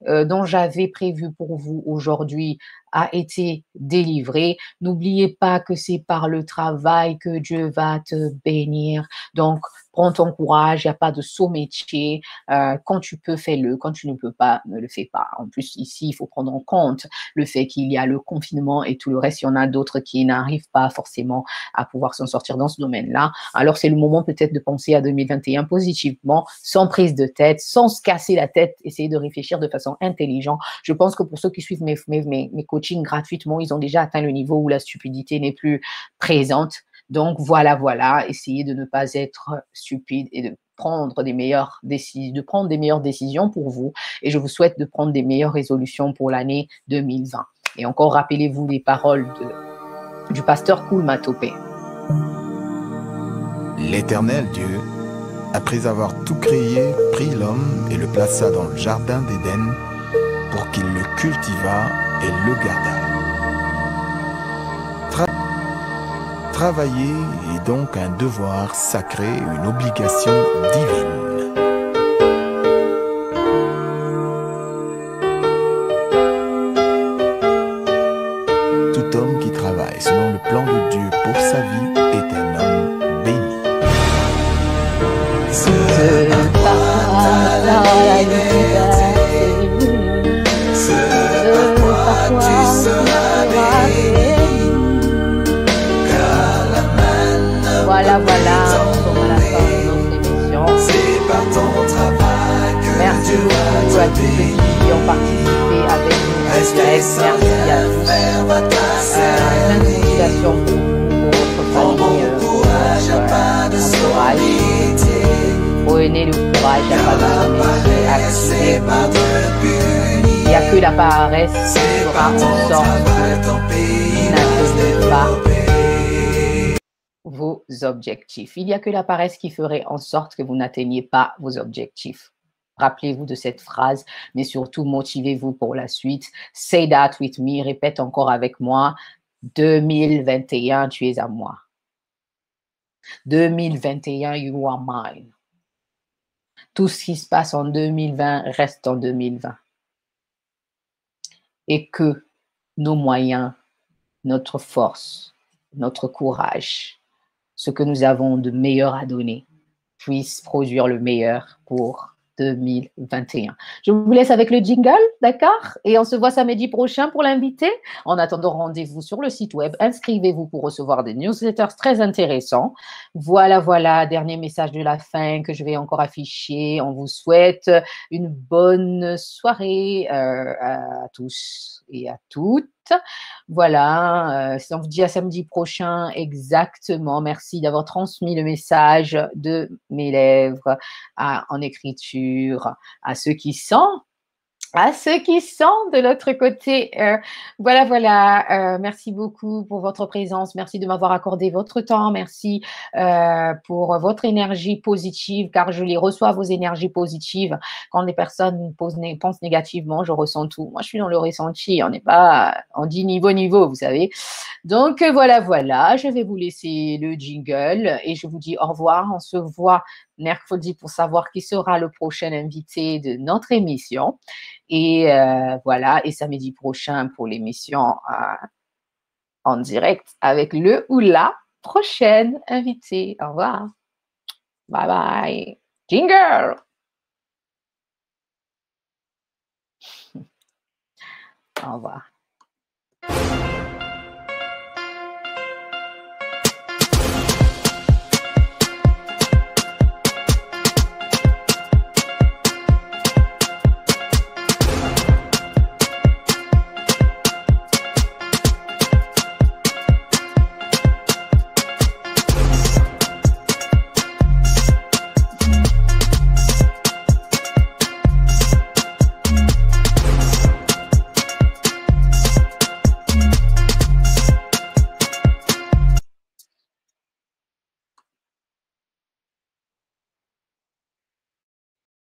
dont j'avais prévu pour vous aujourd'hui a été délivré. N'oubliez pas que c'est par le travail que Dieu va te bénir. Donc, prends ton courage, il n'y a pas de saut métier. Quand tu peux, fais-le. Quand tu ne peux pas, ne le fais pas. En plus, ici, il faut prendre en compte le fait qu'il y a le confinement et tout le reste. Il y en a d'autres qui n'arrivent pas forcément à pouvoir s'en sortir dans ce domaine-là. Alors, c'est le moment peut-être de penser à 2021 positivement, sans prise de tête, sans se casser la tête, essayer de réfléchir de façon intelligente. Je pense que pour ceux qui suivent mes coachings gratuitement, ils ont déjà atteint le niveau où la stupidité n'est plus présente. Donc, voilà, voilà, essayez de ne pas être stupide et de prendre des meilleures décisions pour vous. Et je vous souhaite de prendre des meilleures résolutions pour l'année 2020. Et encore, rappelez-vous les paroles du pasteur Koul Matopé. L'Éternel Dieu, après avoir tout créé, prit l'homme et le plaça dans le jardin d'Éden pour qu'il le cultivât et le gardât. Travailler est donc un devoir sacré, une obligation divine. Tout homme qui travaille selon le plan de Dieu pour sa vie est un homme béni. Ce par la liberté, ce par quoi tu seras béni, car la manne Voilà, voilà, nous sommes à la fin de notre émission. c'est par ton travail que Merci Dieu beaucoup à va tous te ceux bénir. qui ont participé avec nous en Reste direct. sans Merci à rien tous. faire, va ta Plein de motivation pour vous, pour votre Prends famille, bon pour courage, y'a votre pas de entourage. solitude. Prenez le courage, il n'y a pas de sommeil. C'est pas de punir. Il n'y a que la paresse qui C'est fera par en ton sorte travail, que ton pays vous va se n'atteignez pas développer. vos objectifs. Il n'y a que la paresse qui ferait en sorte que vous n'atteigniez pas vos objectifs. Rappelez-vous de cette phrase, mais surtout motivez-vous pour la suite. Say that with me, répète encore avec moi. 2021, tu es à moi. 2021, you are mine. Tout ce qui se passe en 2020 reste en 2020. Et que nos moyens, notre force, notre courage, ce que nous avons de meilleur à donner, puisse produire le meilleur pour 2021. Je vous laisse avec le jingle, d'accord? Et on se voit samedi prochain pour l'invité. En attendant, rendez-vous sur le site web. Inscrivez-vous pour recevoir des newsletters très intéressants. Voilà, voilà, dernier message de la fin que je vais encore afficher. On vous souhaite une bonne soirée à tous et à toutes. Voilà, on vous dit à samedi prochain exactement. Merci d'avoir transmis le message de mes lèvres en écriture à ceux qui sont de l'autre côté. Voilà, voilà. Merci beaucoup pour votre présence. Merci de m'avoir accordé votre temps. Merci pour votre énergie positive, car je les reçois, vos énergies positives. Quand les personnes pensent négativement, je ressens tout. Moi, je suis dans le ressenti. On dit niveau, vous savez. Donc, voilà, voilà. Je vais vous laisser le jingle et je vous dis au revoir. On se voit mercredi pour savoir qui sera le prochain invité de notre émission. Et voilà, et samedi prochain pour l'émission en direct avec le ou la prochaine invitée. Au revoir. Bye bye. Jingle. Au revoir.